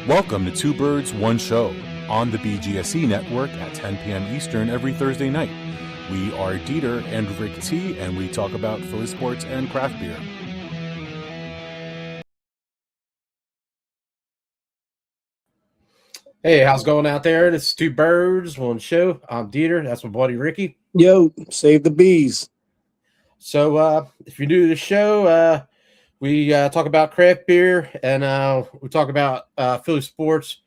Welcome to Two Birds, One Show on the BGSE Network at 10 p.m. Eastern every Thursday night. We are DeeTer and RicT, and we talk about Philly sports and craft beer. Hey, how's it going out there? This is Two Birds, One Show. I'm DeeTer. That's my buddy Ricky. Yo, save the bees. So if you're new to the show, we talk about craft beer and we talk about Philly sports.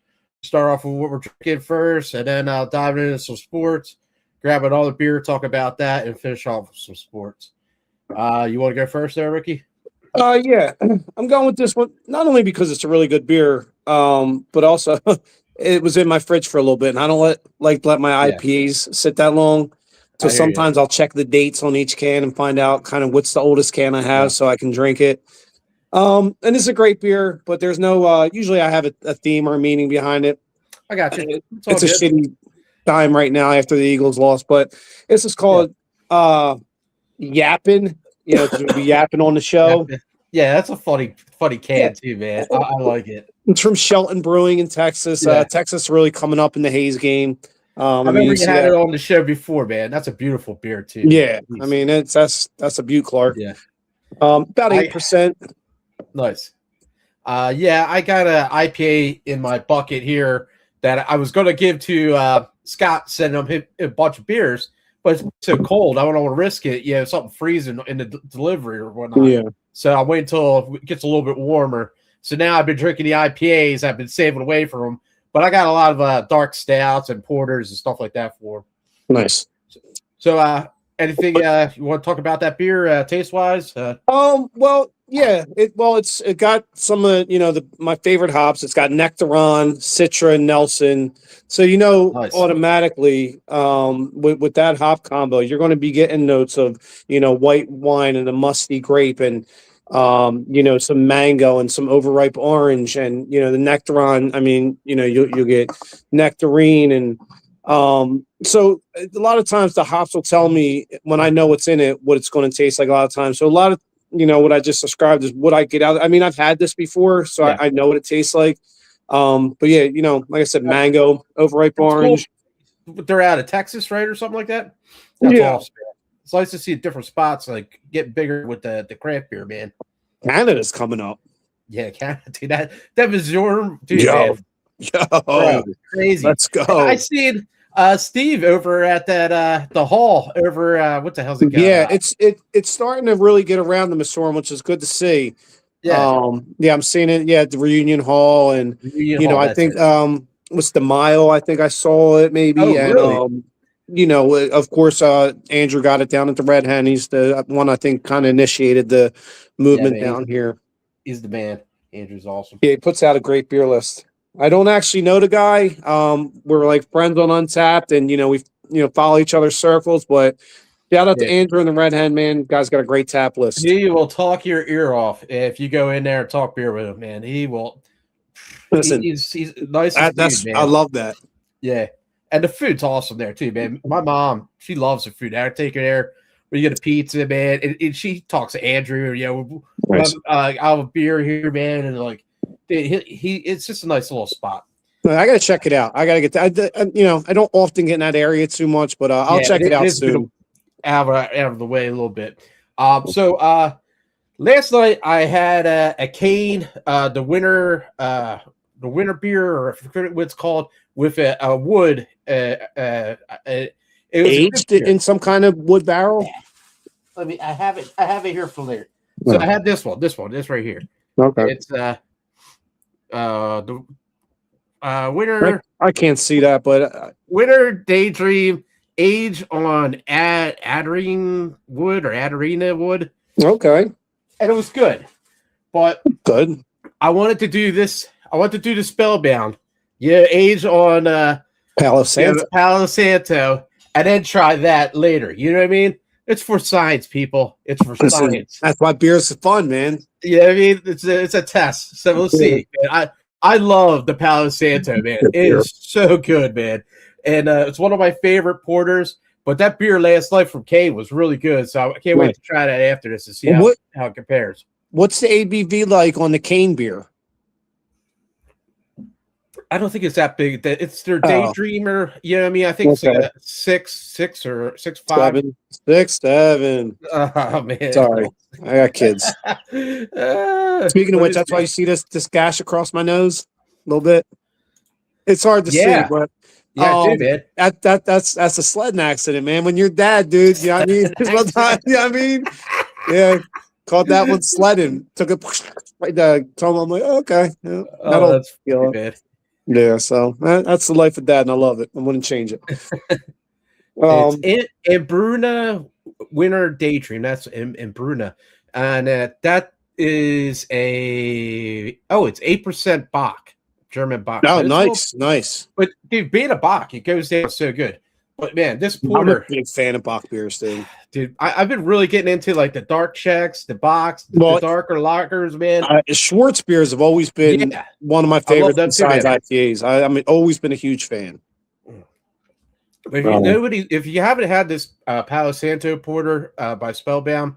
Start off with what we're drinking first, and then dive into some sports, grab another beer, talk about that, and finish off with some sports. You want to go first there, Ricky? Yeah, I'm going with this one, not only because it's a really good beer, but also it was in my fridge for a little bit, and I don't let my IPAs sit that long. So sometimes I'll check the dates on each can and find out kind of what's the oldest can I have so I can drink it. And it's a great beer, but there's no usually I have a theme or a meaning behind it. I got you. It's a shitty time right now after the Eagles lost, but this is called Yappin'. You know, to be yapping on the show. Yeah, that's a funny can too, man. I like it. It's from Shelton Brewing in Texas. Texas really coming up in the Hayes game. I remember you had it on the show before, man. That's a beautiful beer too. Yeah, I mean that's a Butte Clark. Yeah, about 8%. Nice. I got an IPA in my bucket here that I was going to give to Scott, sending him a bunch of beers, but it's so cold. I don't want to risk it. Yeah, something freezing in the delivery or whatnot. Yeah. So I wait until it gets a little bit warmer. So now I've been drinking the IPAs. I've been saving away from them, but I got a lot of dark stouts and porters and stuff like that for them. Nice. So anything you want to talk about that beer taste wise? Well, yeah. It got some my favorite hops. It's got Nectaron, Citra, and Nelson. So nice. Automatically with that hop combo, you're going to be getting notes of white wine and a musty grape and some mango and some overripe orange and the Nectaron. I mean, you'll get nectarine and so a lot of times the hops will tell me when I know what's in it, what it's going to taste like a lot of times. So a lot of, what I just described is what I get out. I mean, I've had this before, so I know what it tastes like. But yeah, like I said, mango, overripe orange. Cool. They're out of Texas, right? Or something like that. That's awesome. It's nice to see different spots like get bigger with the craft beer, man. Canada's coming up. Yeah, Canada. Dude, that Missouri, dude, man. Bro, crazy. Let's go. I seen Steve over at that the hall over what the hell's it called? Yeah, it's starting to really get around the Missouri, which is good to see. Yeah. I'm seeing it at the Reunion Hall and I think what's the Mile, I think I saw it maybe. Oh, really? Of course Andrew got it down at the Red Hen. He's the one I think kind of initiated the movement down here. He's the man. Andrew's awesome. Yeah, he puts out a great beer list. I don't actually know the guy. We're like friends on Untapped, and we follow each other's circles. But shout out to Andrew and the Red Hen, man. Guy's got a great tap list. He will talk your ear off if you go in there and talk beer with him, man. He will. Listen, he's nice. That's dude, man. I love that. Yeah, and the food's awesome there too, man. My mom, she loves the food. I take her there. We get a pizza, man, and she talks to Andrew. Nice. I have a beer here, man, and like. It's just a nice little spot. I gotta check it out. I gotta get that. I don't often get in that area too much, but I'll check it out soon. Out of the way a little bit. So last night I had a Kane, the winter beer, or I forget what it's called, with a wood. It was aged in some kind of wood barrel. I have it here for later. So I had this right here. Okay. It's the winter. I can't see that, but winter daydream age on Adarine wood. Okay, and it was good, but good. I wanted to do this. I want to do the Spellbound. Yeah, age on Palo Santo, and then try that later. You know what I mean? It's for science, people. It's for science. That's why beer's fun, man. Yeah, I mean it's a test. So we'll see. I love the Palo Santo, man. It is so good, man. And it's one of my favorite porters. But that beer last night from Kane was really good. So I can't wait to try that after this to see how it compares. What's the ABV like on the Kane beer? I don't think it's that big. It's their Daydreamer. You know what I mean? I think it's six or 6.5. 7. Oh man, sorry, I got kids. Speaking of which, that's why you see this gash across my nose a little bit. It's hard to see, but man. That's a sledding accident, man. When you're dad, dude, you know what I mean? You know what I mean? Yeah, caught that one sledding. Took it right there. Told him, I'm like, okay. Yeah, that's pretty bad. Yeah, so that's the life of dad, and I love it. I wouldn't change it. It's in Bruna Winter Daydream. That's in Bruna, and that is it's 8% Bach, German Bach. Oh, nice. But dude, being a Bach, it goes down so good. But man, this porter, I'm a big fan of Bach beers, dude. I've been really getting into like the dark checks, the Bachs, the darker lagers, man. Schwartz beers have always been one of my favorites besides IPAs. I'm always been a huge fan. But if you haven't had this Palo Santo porter by Spellbound,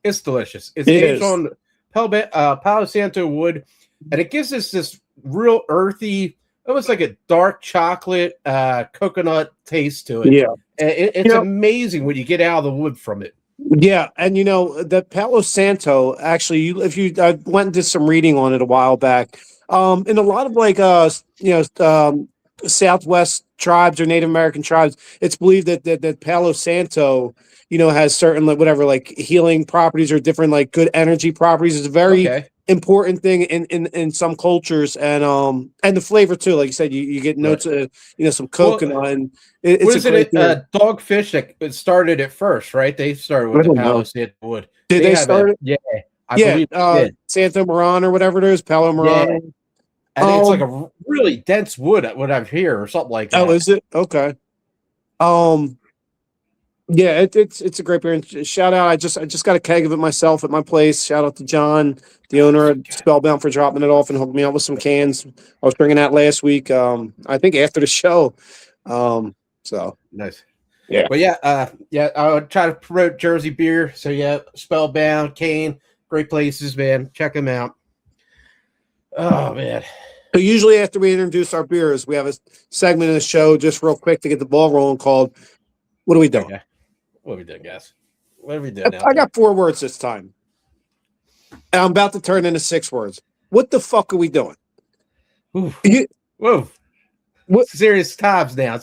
it's delicious. It's aged on Palo Santo wood, and it gives us this real earthy, almost like a dark chocolate coconut taste to it. Yeah, it's amazing when you get out of the wood from it. Yeah, and the Palo Santo, actually, I went and did some reading on it a while back. In a lot of Southwest tribes or Native American tribes, it's believed that Palo Santo, has certain healing properties or different good energy properties. It's a very important thing in some cultures, and the flavor too. Like you said, you get notes of some coconut, and Dogfish that started it first, right? They started with the Palo Santo wood. Did they start it? Yeah, I believe they did. Santo Moran or whatever it is, Palo Moran. Yeah. I think it's like a really dense wood, what I've heard, or something like that. Oh, is it? Okay. Yeah, it's a great beer. And shout out! I just got a keg of it myself at my place. Shout out to John, the owner of Spellbound, for dropping it off and hooking me up with some cans. I was bringing that last week. I think after the show. So nice. Yeah, but I would try to promote Jersey beer. So Spellbound, Kane, great places, man. Check them out. Oh man. So usually after we introduce our beers, we have a segment of the show just real quick to get the ball rolling called "What Are We Doing?" Okay. What are we doing, guys? What are we doing now? I got 4 words this time. And I'm about to turn into 6 words. What the fuck are we doing? Whoa. Serious times now.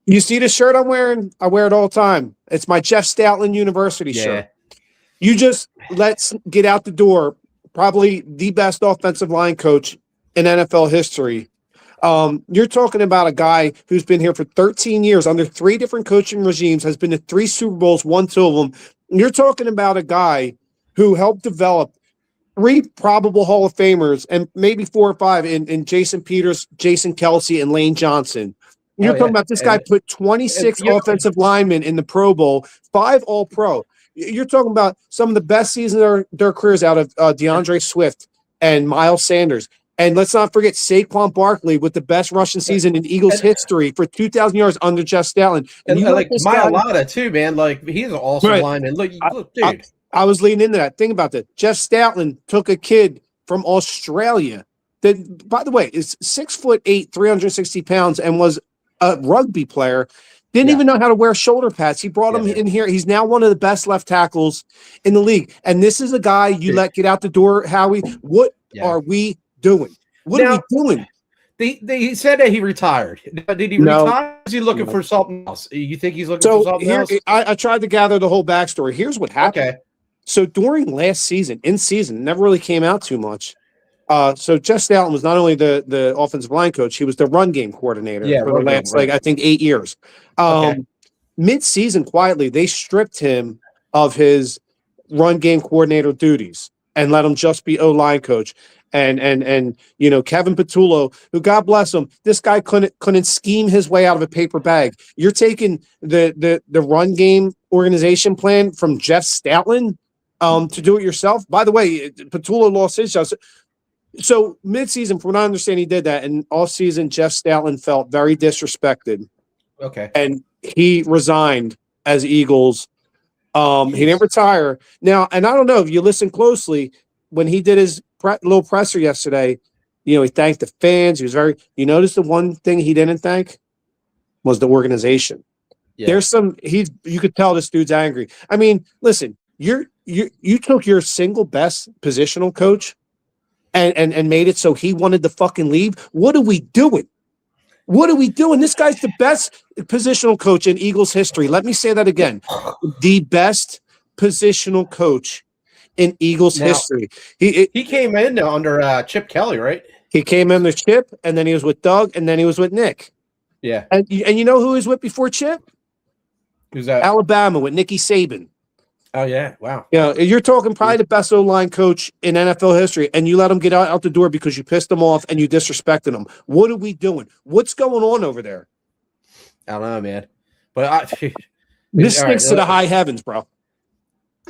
You see the shirt I'm wearing? I wear it all the time. It's my Jeff Stoutland University shirt. Let's get out the door. Probably the best offensive line coach in NFL history. You're talking about a guy who's been here for 13 years under 3 different coaching regimes, has been to 3 Super Bowls, won 2 of them. You're talking about a guy who helped develop 3 probable Hall of Famers and maybe 4 or 5 in Jason Peters, Jason Kelsey, and Lane Johnson. You're talking about this guy put 26 offensive linemen in the Pro Bowl, 5 All-Pro. You're talking about some of the best seasons of their careers out of DeAndre Swift and Miles Sanders. And let's not forget Saquon Barkley with the best rushing season in Eagles history for 2,000 yards under Jeff Stoutland. And Mailata too, man. Like, he's an awesome lineman. Look, dude. I was leading into that. Think about that. Jeff Stoutland took a kid from Australia that, by the way, is 6'8", 360 pounds, and was a rugby player. Didn't even know how to wear shoulder pads. He brought him in here. He's now one of the best left tackles in the league. And this is a guy you let get out the door, Howie. What are we doing? What are we doing? They said that he retired. Did he retire? Is he looking for something else? You think he's looking for something else? I tried to gather the whole backstory. Here's what happened. Okay. So during last season, never really came out too much. So Jeff Stoutland was not only the offensive line coach, he was the run game coordinator for the last, I think, 8 years. Mid-season, quietly, they stripped him of his run game coordinator duties and let him just be O-line coach. And Kevin Patullo, who, God bless him, this guy couldn't scheme his way out of a paper bag. You're taking the run game organization plan from Jeff Stoutland to do it yourself. By the way, Patullo lost his job. So mid-season, from what I understand, he did that. And all season, Jeff Stoutland felt very disrespected. Okay. And he resigned as Eagles He didn't retire. Now, and I don't know if you listen closely, when he did his little presser yesterday, he thanked the fans. He was you notice the one thing he didn't thank was the organization. Yeah. There's you could tell this dude's angry. I mean, listen, you took your single best positional coach and made it so he wanted to fucking leave. What are we doing? What are we doing? This guy's the best positional coach in Eagles history. Let me say that again. The best positional coach in Eagles history. He came in under Chip Kelly, right? He came in with Chip, and then he was with Doug, and then he was with Nick. Yeah. And you know who he was with before Chip? Who's that? Alabama with Nicky Saban. Oh, yeah. Wow. Yeah, you're talking probably the best O-line coach in NFL history, and you let him get out the door because you pissed him off and you disrespected him. What are we doing? What's going on over there? I don't know, man. But this stinks to the high heavens, bro.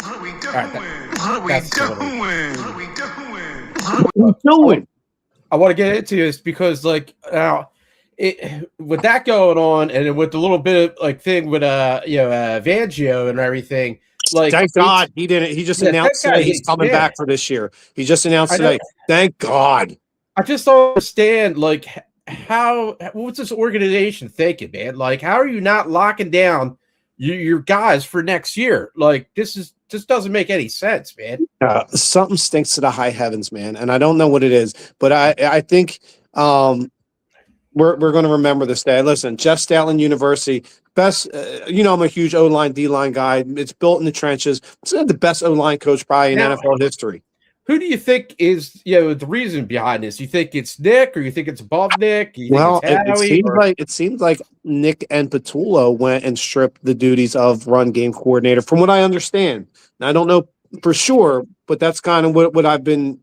What are we doing? What are we doing? What are we doing? What are we doing? I want to get into this because, like, with that going on, and with the little bit of thing with Vangio and everything. Like, thank God he didn't. He just announced today he's coming back for this year. He just announced today. Thank God. I just don't understand, like, what's this organization thinking, man? Like, how are you not locking down your guys for next year? Like, this doesn't make any sense, man. Something stinks to the high heavens, man, and I don't know what it is, but I think we're going to remember this day. Listen, Jeff Stoutland University. Best, I'm a huge O-line, D-line guy. It's built in the trenches. It's the best O-line coach probably in NFL history. Who do you think is, the reason behind this? You think it's Nick, or you think it's above Nick? It seems like Nick and Patullo went and stripped the duties of run game coordinator, from what I understand. Now, I don't know for sure, but that's kind of what I've been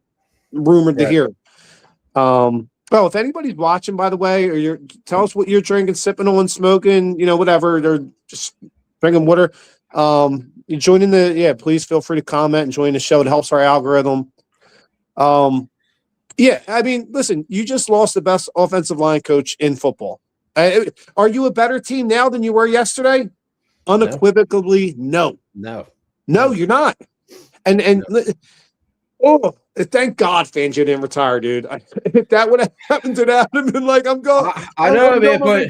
rumored to hear. Well, if anybody's watching, by the way, or tell us what you're drinking, sipping on, smoking, whatever, or just drinking water. You join in please feel free to comment and join the show. It helps our algorithm. I mean, listen, you just lost the best offensive line coach in football. Are you a better team now than you were yesterday? Unequivocally, no. No, you're not. And thank God Fangio didn't retire, dude. If that would have happened to that, I'd have been like, I'm going. I know, man, but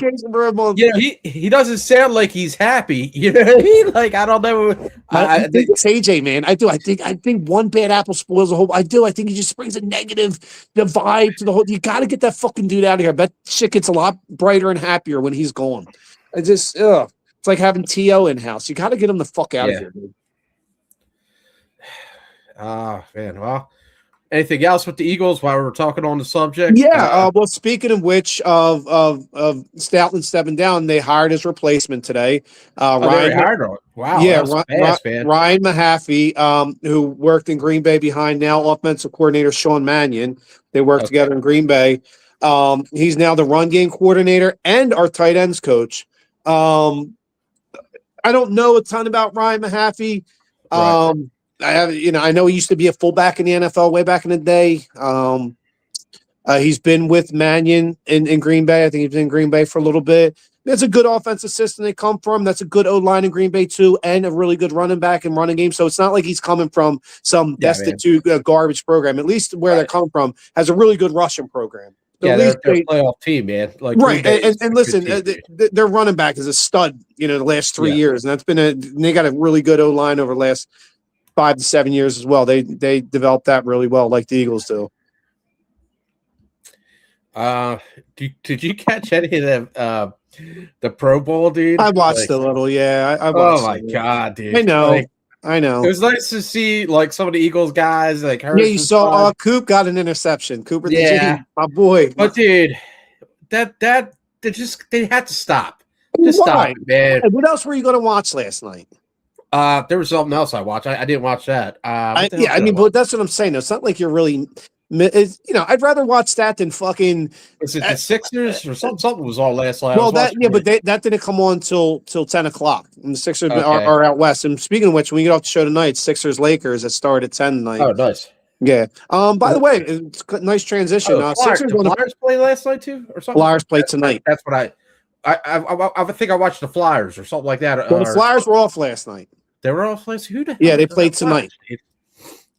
he doesn't sound like he's happy. You know what I mean? Like, I don't know. I think it's AJ, man. I do. I think one bad apple spoils the whole. I do. I think he just brings a negative vibe to the whole. You got to get that fucking dude out of here. I bet shit gets a lot brighter and happier when he's gone. It's like having T.O. in house. You got to get him the fuck out of here, dude. Man. Well, anything else with the Eagles while we're talking on the subject? Yeah. Well, speaking of which, of Stoutland stepping down, they hired his replacement today. Ryan hired him. Wow. Yeah, Ryan Mahaffey, who worked in Green Bay behind now offensive coordinator Sean Mannion. They worked together in Green Bay. He's now the run game coordinator and our tight ends coach. I don't know a ton about Ryan Mahaffey. I know he used to be a fullback in the NFL way back in the day. He's been with Mannion in Green Bay. I think he's been in Green Bay for a little bit. That's a good offensive system they come from. That's a good O-line in Green Bay too, and a really good running back and running game. So it's not like he's coming from some destitute garbage program. At least where they're coming from has a really good rushing program. They're a playoff team, man. Like, right, and listen, their running back is a stud. The last 3 years, and that's been they got a really good O-line over the last 5 to 7 years as well. They developed that really well, like the Eagles do. Did you catch any of the Pro Bowl, dude? I watched a little. Yeah, I watched. Oh my God, dude! I know. It was nice to see like some of the Eagles guys like. You saw Coop got an interception. Cooper, my boy. But dude, they had to stop. Just stop, man. What else were you going to watch last night? There was something else I watched. I didn't watch that. But that's what I'm saying. It's not like you're really, I'd rather watch that than fucking. Was it the Sixers or something? Something was all last night. Well, but that didn't come on till 10:00, and the Sixers are out west. And speaking of which, when we get off the show tonight, Sixers Lakers that start at 10 tonight. Oh, nice. Yeah. By the way, it's a nice transition. Sixers Flyers play last night too, or something. Flyers play tonight. That's what I think I watched the Flyers or something like that. Well, the Flyers were off last night. They were all playing. Who the hell? Yeah, they played tonight.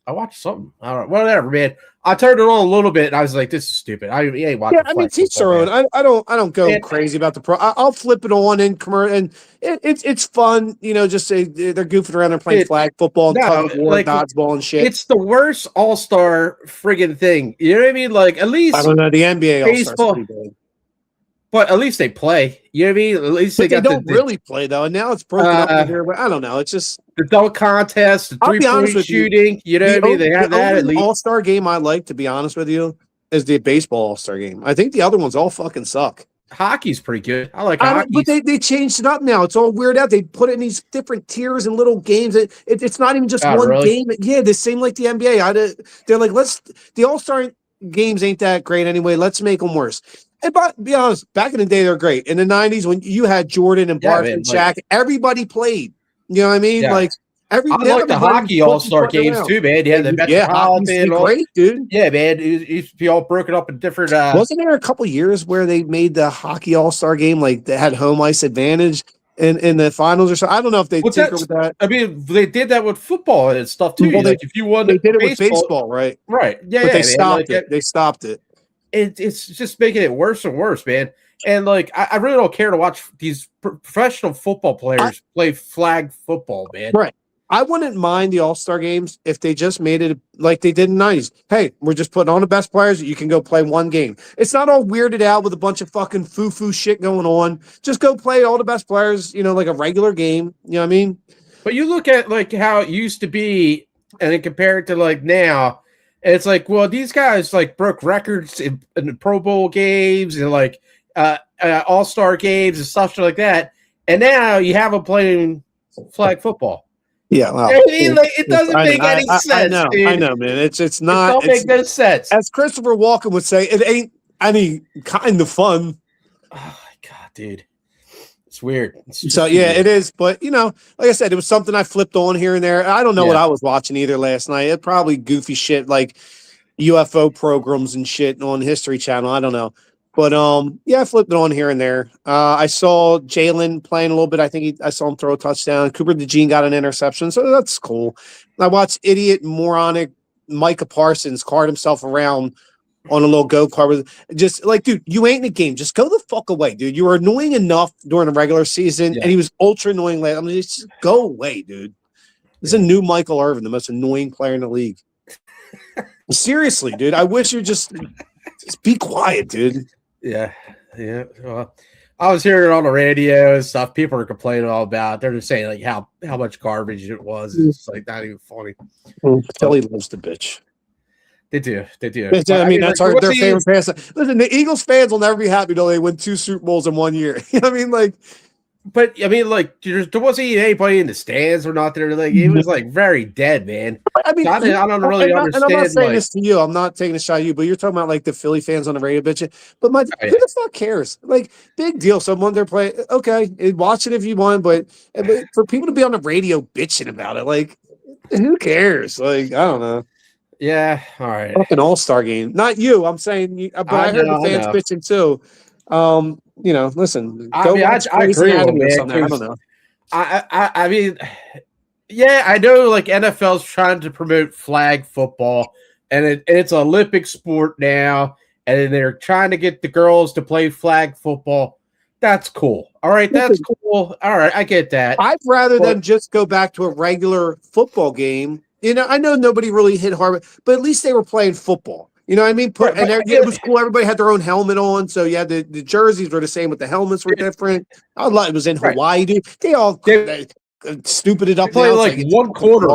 I watched something. I don't know. Whatever, man. I turned it on a little bit, and I was like, "This is stupid." I ain't watching. Yeah, I mean, teach their own. I don't go crazy about the pro. I'll flip it on and it's fun. You know, just say they're goofing around and playing flag football, and dodgeball and shit. It's the worst all-star friggin' thing. You know what I mean? Like at least I don't know the NBA all-star. But at least they play. You know what I mean? At least they don't really play though. And now it's broken up here. But I don't know. It's just the dunk contest, the 3-point shooting. You know what I mean? They have that at least. All-star game I like, to be honest with you, is the baseball all-star game. I think the other ones all fucking suck. Hockey's pretty good. I like hockey. But they changed it up now. It's all weird out. They put it in these different tiers and little games. It's not even just one game. Yeah, the same like the NBA. They're like, the all-star games ain't that great anyway. Let's make them worse. And but be honest, back in the day, they're great. In the 90s, when you had Jordan and Bart and Shaq, everybody played. You know what I mean? Yeah. Like I like the hockey all-star games too, man. Yeah, the Metropolitan. Great, dude. Yeah, man. It used to be all broken up in different. Wasn't there a couple years where they made the hockey all-star game like they had home ice advantage in the finals or something? I don't know if they tinker with that. I mean, they did that with football and stuff too. Well, if you won, they did it with baseball, right? Right. Yeah, but they stopped it. They stopped it. It's just making it worse and worse, man. And like, I really don't care to watch these professional football players play flag football, man. Right. I wouldn't mind the all-star games if they just made it like they did in the 90s. Hey, we're just putting on the best players. You can go play one game. It's not all weirded out with a bunch of fucking foo-foo shit going on. Just go play all the best players, you know, like a regular game. You know what I mean? But you look at like how it used to be and then compare it to like now. And it's like, well, these guys like broke records in the Pro Bowl games and like all-star games and stuff like that. And now you have them playing flag football. Yeah, well, I mean, like, it doesn't make any sense. I know, man. It's not. It don't make no sense. As Christopher Walken would say, it ain't any kind of fun. Oh my god, dude, it's weird. So yeah, it is. But you know, like I said, it was something I flipped on here and there. I don't know what I was watching either last night. It probably goofy shit like UFO programs and shit on History Channel. I don't know. But I flipped it on here and there. I saw Jalen playing a little bit. I think I saw him throw a touchdown. Cooper DeJean got an interception, so that's cool. I watched idiot moronic Micah Parsons cart himself around on a little go-kart. Just like, dude, you ain't in the game. Just go the fuck away, dude. You were annoying enough during the regular season, and he was ultra annoying late. I mean, just go away, dude. This is a new Michael Irvin, the most annoying player in the league. Seriously, dude. I wish you just be quiet, dude. Yeah. Well, I was hearing it on the radio and stuff. People are complaining all about it. They're just saying like how much garbage it was. It's like not even funny. Philly loves the bitch. They do. I mean, that's their favorite fans. Listen, the Eagles fans will never be happy till they win 2 Super Bowls in 1 year. You know what I mean? Like, but I mean, like, there wasn't anybody in the stands or not there. Like, it was like very dead, man. I mean, I don't really understand. And I'm not saying this to you. I'm not taking a shot at you, but you're talking about like the Philly fans on the radio bitching. But who the fuck cares? Like, big deal. Someone they're playing. Okay, watch it if you want, but for people to be on the radio bitching about it, like, who cares? Like, I don't know. Yeah, all right. Fucking all-star game. Not you. I'm saying, but I heard the fans bitching too. You know, listen. I agree with you, man. I don't know. I mean, yeah, I know. Like NFL's trying to promote flag football, and it's an Olympic sport now, and they're trying to get the girls to play flag football. That's cool. All right, that's cool. All right, I get that. I'd rather them just go back to a regular football game. You know, I know nobody really hit hard, but at least they were playing football. You know what I mean? It was cool. Everybody had their own helmet on. So, yeah, the jerseys were the same, but the helmets were different. It was in Hawaii, dude. They all stupid it up. Play like one quarter.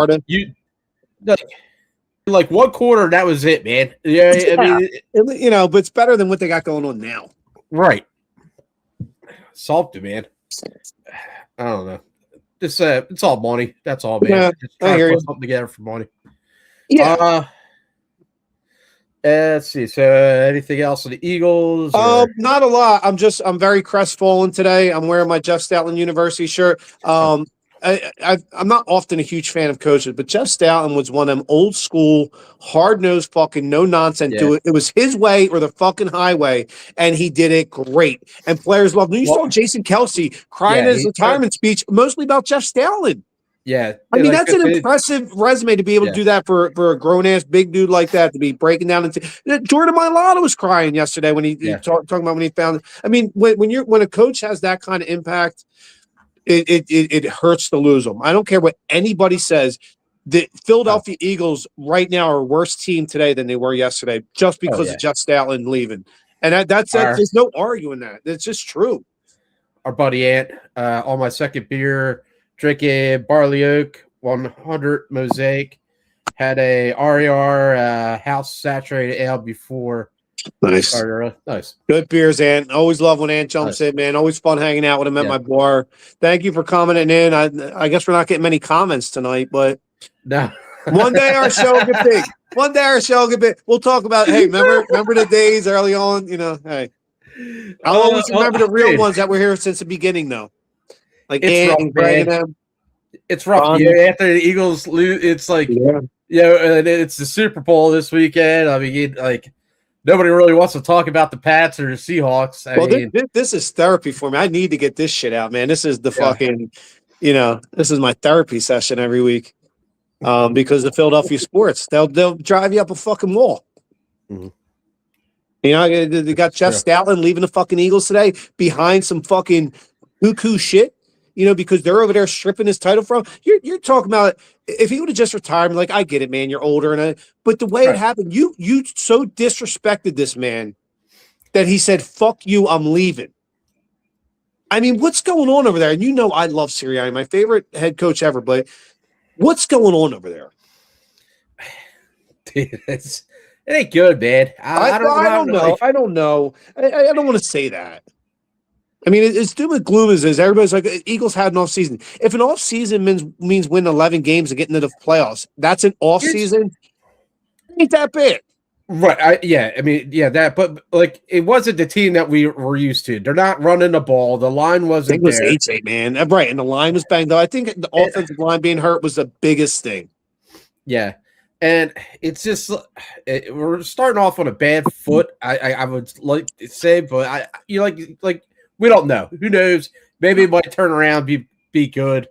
Like 1 quarter, that was it, man. Yeah, I mean, you know, but it's better than what they got going on now. Right. Salty, man. I don't know. It's all money. That's all, man. Yeah, just trying to put something together for money. Yeah. Let's see. So, anything else on the Eagles? Not a lot. I'm very crestfallen today. I'm wearing my Jeff Stoutland University shirt. I'm not often a huge fan of coaches, but Jeff Stoutland was one of them old school, hard nosed, fucking no nonsense. Do it. It was his way or the fucking highway, and he did it great. And players loved him. You saw Jason Kelsey crying in his retirement speech, mostly about Jeff Stoutland. Yeah. I mean, that's an impressive resume to be able to do that for a grown-ass big dude like that, to be breaking down into Jordan Mailata was crying yesterday when he talking about when he found – I mean, when a coach has that kind of impact, it hurts to lose them. I don't care what anybody says. The Philadelphia Eagles right now are a worse team today than they were yesterday just because of Jeff Stoutland leaving. And that's there's no arguing that. It's just true. Our buddy Ant, on my second beer, drinking Barley Oak 100 Mosaic, had a RER house saturated ale before. Nice. Nice. Good beers, Ant. Always love when Ant jumps in, man. Always fun hanging out with him at my bar. Thank you for commenting in. I guess we're not getting many comments tonight, but no. One day our show will get big. One day our show will get big. We'll talk about, hey, remember the days early on, hey. I'll always remember the real ones that were here since the beginning, though. Like Ant and Greg and them. It's rough. After the Eagles lose, it's like, it's the Super Bowl this weekend. I mean, nobody really wants to talk about the Pats or the Seahawks. I mean, this is therapy for me. I need to get this shit out, man. This is the fucking, this is my therapy session every week. Because the Philadelphia sports, they'll drive you up a fucking wall. Mm-hmm. They got Jeff Stoutland leaving the fucking Eagles today behind some fucking cuckoo shit. Because they're over there stripping his title from. You're talking about if he would have just retired. I'm like, I get it, man. You're older, but the way it happened, you so disrespected this man that he said, "Fuck you, I'm leaving." I mean, what's going on over there? And I love Sirianni, my favorite head coach ever, but what's going on over there? Dude, it ain't good, man. I don't know. I don't know. I don't want to say that. I mean, it's doom and gloom as everybody's like, Eagles had an off season. If an off season means winning 11 games and getting into the playoffs, that's an off season. Ain't that bad. Right. But it wasn't the team that we were used to. They're not running the ball. The line wasn't there. It was 8-8, man. Right. And the line was banged up. I think the offensive line being hurt was the biggest thing. Yeah. And it's just we're starting off on a bad foot. I would like to say, but we don't know. Who knows? Maybe it might turn around, be good.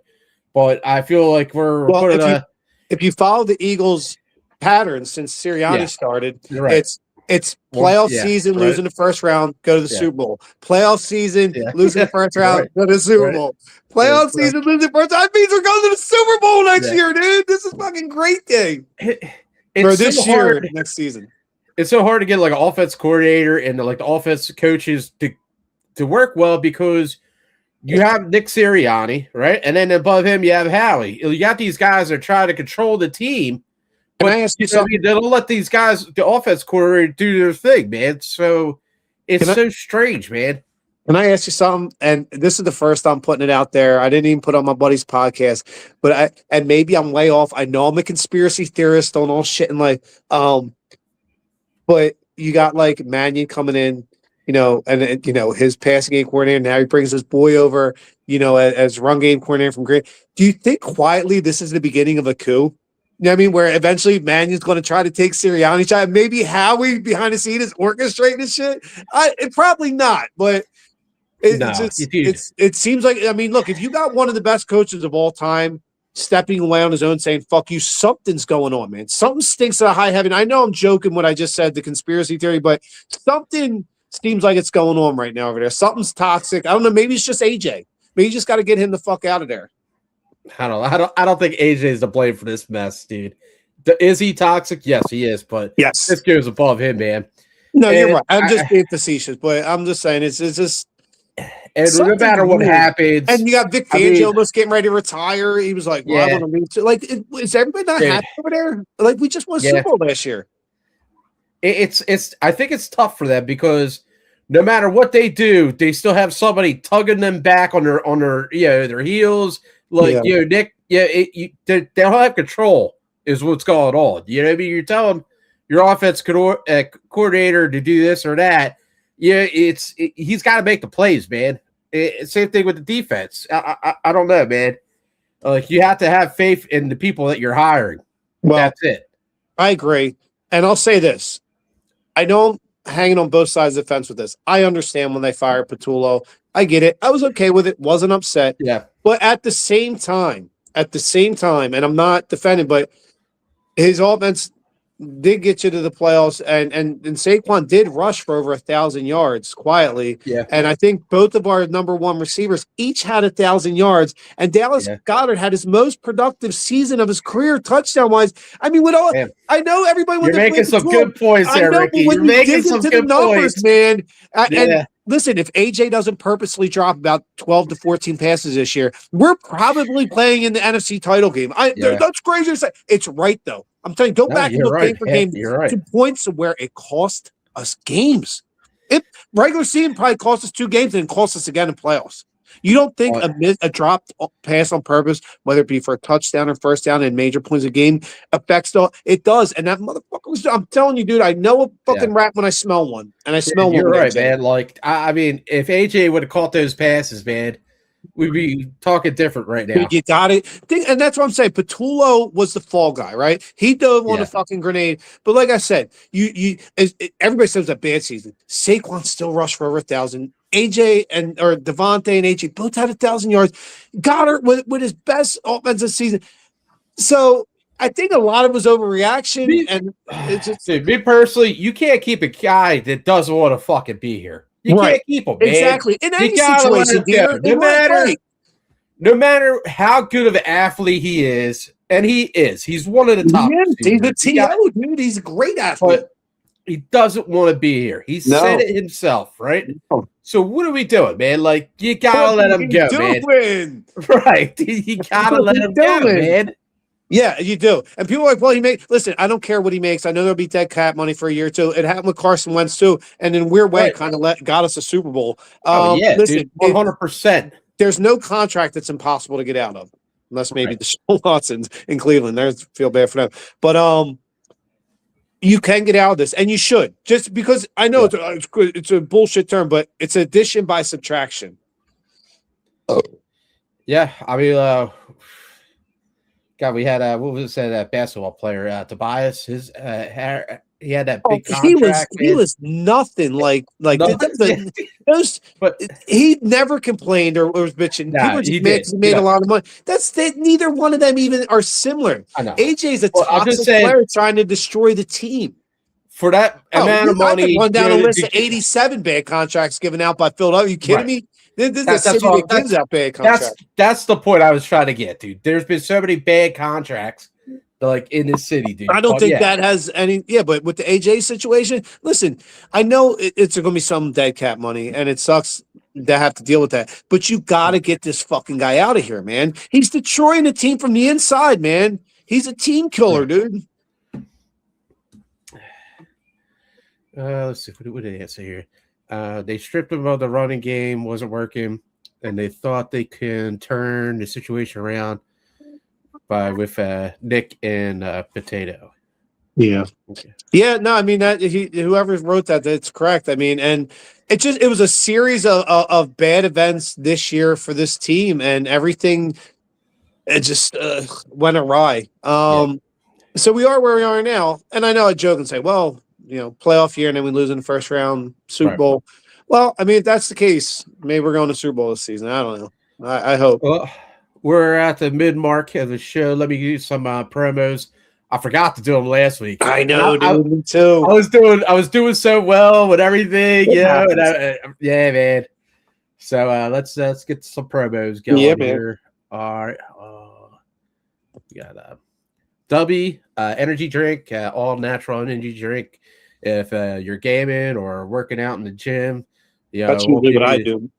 But I feel like if you follow the Eagles' pattern since Sirianni started, it's playoff season, losing the first round, go to the Super Bowl. Playoff season, losing the first round, go to the Super Bowl. Playoff season, losing the first round. That means we're going to the Super Bowl next year, dude. This is fucking great thing. For this year, next season. It's so hard to get an offense coordinator and the offense coaches to work well because you have Nick Sirianni, right? And then above him, you have Howie. You got these guys that are trying to control the team. But I ask you something? They don't let these guys, the offense coordinator, do their thing, man. So it's so strange, man. Can I ask you something? And this is the first I'm putting it out there. I didn't even put on my buddy's podcast, but maybe I'm way off. I know I'm a conspiracy theorist on all shit in life. But you got Mannion coming in, and his passing game coordinator. Now he brings his boy over, as run game coordinator from Green. Do you think quietly this is the beginning of a coup? You know what I mean? Where eventually Mannion's going to try to take Sirianni's shot. Maybe Howie behind the scene is orchestrating this shit. Probably not, but it seems like, look, if you got one of the best coaches of all time stepping away on his own saying, fuck you, something's going on, man. Something stinks at a high heaven. I know I'm joking what I just said, the conspiracy theory, but something seems like it's going on right now over there. Something's toxic. I don't know. Maybe it's just AJ. Maybe you just got to get him the fuck out of there. I don't think AJ is to blame for this mess, dude. Is he toxic? Yes, he is. But this goes above him, man. No, you're right. I'm just being facetious, but I'm just saying it's just. And no matter what happens, and you got Vic Fangio almost getting ready to retire. He was like, "Well, I want to leave." So, is everybody not happy over there? We just won Super Bowl last year. It's. I think it's tough for them because no matter what they do, they still have somebody tugging them back on their their heels. Nick, they don't have control. Is what's going on. You know what I mean? You're telling your offense coordinator to do this or that. Yeah, he's got to make the plays, man. Same thing with the defense. I don't know, man. You have to have faith in the people that you're hiring. Well, that's it. I agree, and I'll say this: I know I'm hanging on both sides of the fence with this. I understand when they fired Patullo. I get it. I was okay with it. Wasn't upset. Yeah. But at the same time, at the same time, and I'm not defending, but his offense did get you to the playoffs, and Saquon did rush for over 1,000 yards quietly. Yeah. And I think both of our number one receivers each had 1,000 yards, and Dallas Goedert had his most productive season of his career touchdown wise. I mean, with all I know everybody you're making some good points there, Ricky. You're making some good points, man. And listen, if AJ doesn't purposely drop about 12 to 14 passes this year, we're probably playing in the NFC title game. That's crazy to say. It's right though. I'm telling you, go back and look game for game to points of where it cost us games. Regular season probably cost us 2 games and it cost us again in playoffs. You don't think a dropped pass on purpose, whether it be for a touchdown or first down and major points of game, affects it does. And that motherfucker was, I'm telling you, dude, I know a fucking rat when I smell one. And I smell one. You're right, man. Like, I mean, if AJ would have caught those passes, man, we'd be talking different right now. You got it. And that's what I'm saying. Patullo was the fall guy, right? He dove on a fucking grenade. But like I said, everybody says a bad season. Saquon still rushed for over 1,000. AJ or Devontae and AJ both had 1,000 yards. Goddard with his best offensive season. So I think a lot of it was overreaction. And it's just, me personally, you can't keep a guy that doesn't want to fucking be here. You can't keep him, man. Exactly. In any situation, no matter how good of an athlete he is, and he's one of the top. He's a TO, dude. He's a great athlete. But he doesn't want to be here. He said it himself, right? No. So what are we doing, man? Like, you gotta let him go, man. Right. You gotta let him go, man. Yeah, you do. And people are like, well, listen, I don't care what he makes. I know there'll be dead cap money for a year or two. It happened with Carson Wentz too. And in a weird way, kind of got us a Super Bowl. Listen, 100%. There's no contract that's impossible to get out of, unless maybe the Deshaun Watsons in Cleveland. I feel bad for them. But you can get out of this, and you should. Just because I know it's a bullshit term, but it's addition by subtraction. Yeah, I mean, God, we had what was that basketball player, Tobias? His he had that big contract. He was nothing like those. But he never complained or was bitching. He made a lot of money. Neither one of them even are similar. I know. AJ's a toxic player trying to destroy the team. For that amount of money, I could run down a list of 87 bad contracts given out by Philadelphia. Are you kidding me? This is the city that gives out bad contracts. That's the point I was trying to get, dude. There's been so many bad contracts, like in this city, dude. I don't think that has any. Yeah, but with the AJ situation, listen, I know it's going to be some dead cap money, and it sucks to have to deal with that. But you got to get this fucking guy out of here, man. He's destroying the team from the inside, man. He's a team killer, dude. Let's see. What did they say here? They stripped him of the running game, wasn't working, and they thought they can turn the situation around with Nick and Potato. Yeah. Okay. Yeah, no, I mean that whoever wrote that's correct. I mean, and it was a series of bad events this year for this team, and everything just went awry. So we are where we are now, and I know a joke and say, well, playoff year, and then we lose in the first round, Super Bowl. Well, I mean, if that's the case, maybe we're going to Super Bowl this season. I don't know. I hope. Well, we're at the mid-mark of the show. Let me give you some promos. I forgot to do them last week. I know, dude. Me too. I was doing so well with everything, yeah, man. So let's get some promos going here. All right. We got W energy drink, all natural energy drink. If you're gaming or working out in the gym, that's usually what I do.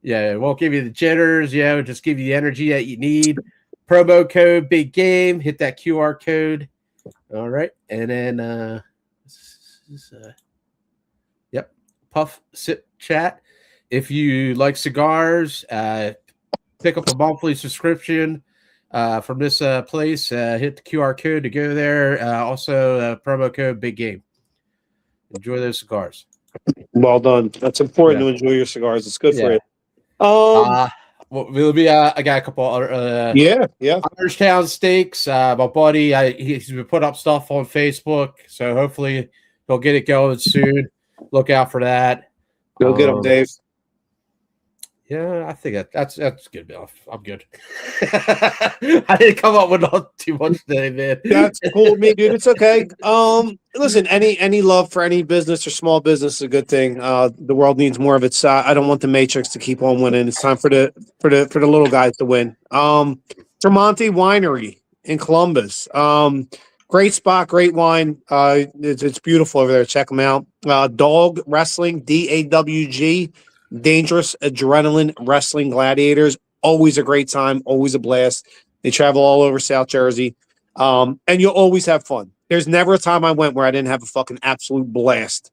Yeah, it won't give you the jitters. It'll just give you the energy that you need. Promo code Big Game. Hit that QR code. All right, and then Puff Sip Chat. If you like cigars, pick up a monthly subscription from this place. Hit the QR code to go there. Also, promo code Big Game. Enjoy those cigars. Well done. That's important to enjoy your cigars. It's good for you. We'll be. I got a couple other. Irishtown Steaks. My buddy. He's been putting up stuff on Facebook, so hopefully he'll get it going soon. Look out for that. Go get him, Dave. Yeah, I think that's good enough. I'm good. I didn't come up with not too much today, man. That's cool with me, dude. It's okay. Listen, any love for any business or small business is a good thing. The world needs more of it. So I don't want the Matrix to keep on winning. It's time for the little guys to win. Tremonti Winery in Columbus. Great spot, great wine. It's beautiful over there. Check them out. Dog Wrestling, DAWG, Dangerous Adrenaline Wrestling Gladiators. Always a great time, always a blast. They travel all over South Jersey. And you'll always have fun. There's never a time I went where I didn't have a fucking absolute blast.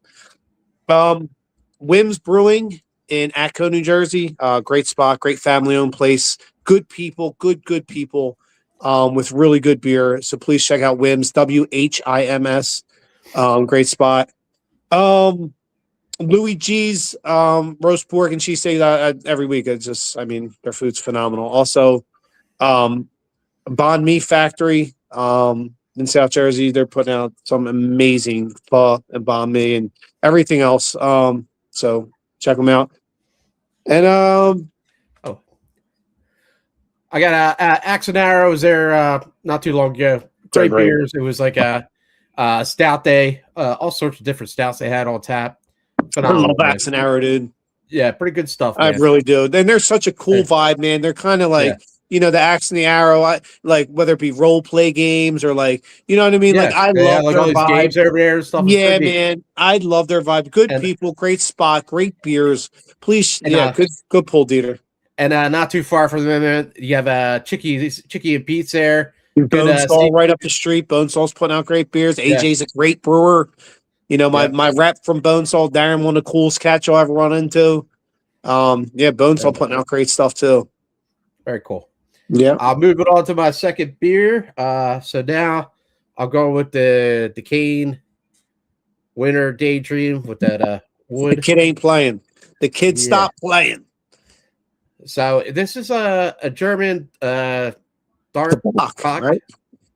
Wim's Brewing in Atco, New Jersey. Great spot, great family-owned place. Good people, good people. With really good beer. So please check out Wim's, WHIMS. Great spot. Louis G's roast pork and cheesesteak every week. It's just, I mean, their food's phenomenal. Also, Banh Mi Factory in South Jersey. They're putting out some amazing pho and banh mi and everything else. So check them out. And I got Axe and Arrow was there not too long ago. Great beers. It was like a stout day. All sorts of different stouts they had on tap. Phenomenal, I love Axe and Arrow, dude. Yeah, pretty good stuff, man. I really do. And they're such a cool vibe, man. They're kind of like, you know, the Axe and the Arrow, like whether it be role play games or like, you know what I mean? Yeah. Like I love like their all these vibe. games over there and stuff. Yeah, man. I love their vibe. Good people, great spot, great beers. Please, good pull, DeeTer. And not too far from them, you have Chicky and Pete's there. Bonesaw right up the street. Bonesaw's putting out great beers. AJ's a great brewer. You know, my rep from Bonesaw, Darren, one of the coolest cats you'll ever run into. Bonesaw putting out great stuff too. Very cool. Yeah. I'll move it on to my second beer. So now I'll go with the Kane Winter Daydream with that wood. The kid ain't playing. The kid stopped playing. So this is a German dark bock, right?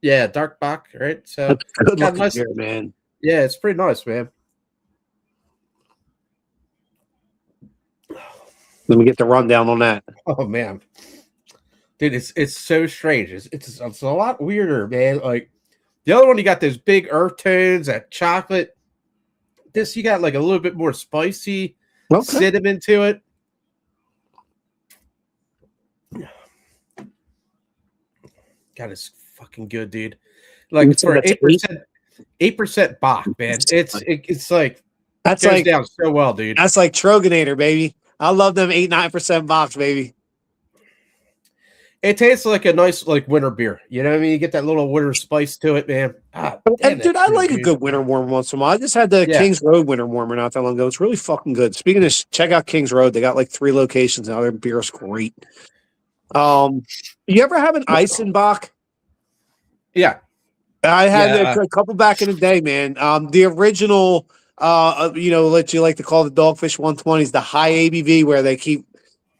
Yeah, dark bock, right? So that's good looking nice beer, man. Yeah, it's pretty nice, man. Let me get the rundown on that. Oh man, dude, it's so strange. It's a lot weirder, man. Like the other one, you got those big earth tones, that chocolate. This you got like a little bit more spicy cinnamon to it. God, it's fucking good, dude. Like for 8% Bach, man. It's like that's goes like down so well, dude. That's like Troganator, baby. I love them 8-9% Bachs, baby. It tastes like a nice like winter beer. You know what I mean? You get that little winter spice to it, man. Dude, I like a good winter warm once in a while. I just had the Kings Road winter warmer not that long ago. It's really fucking good. Speaking of, check out Kings Road. They got like 3 locations now. Their beer's great. You ever have an Eisenbach? Yeah. I had a couple back in the day, man. The original, what you like to call the Dogfish 120s, the high ABV where they keep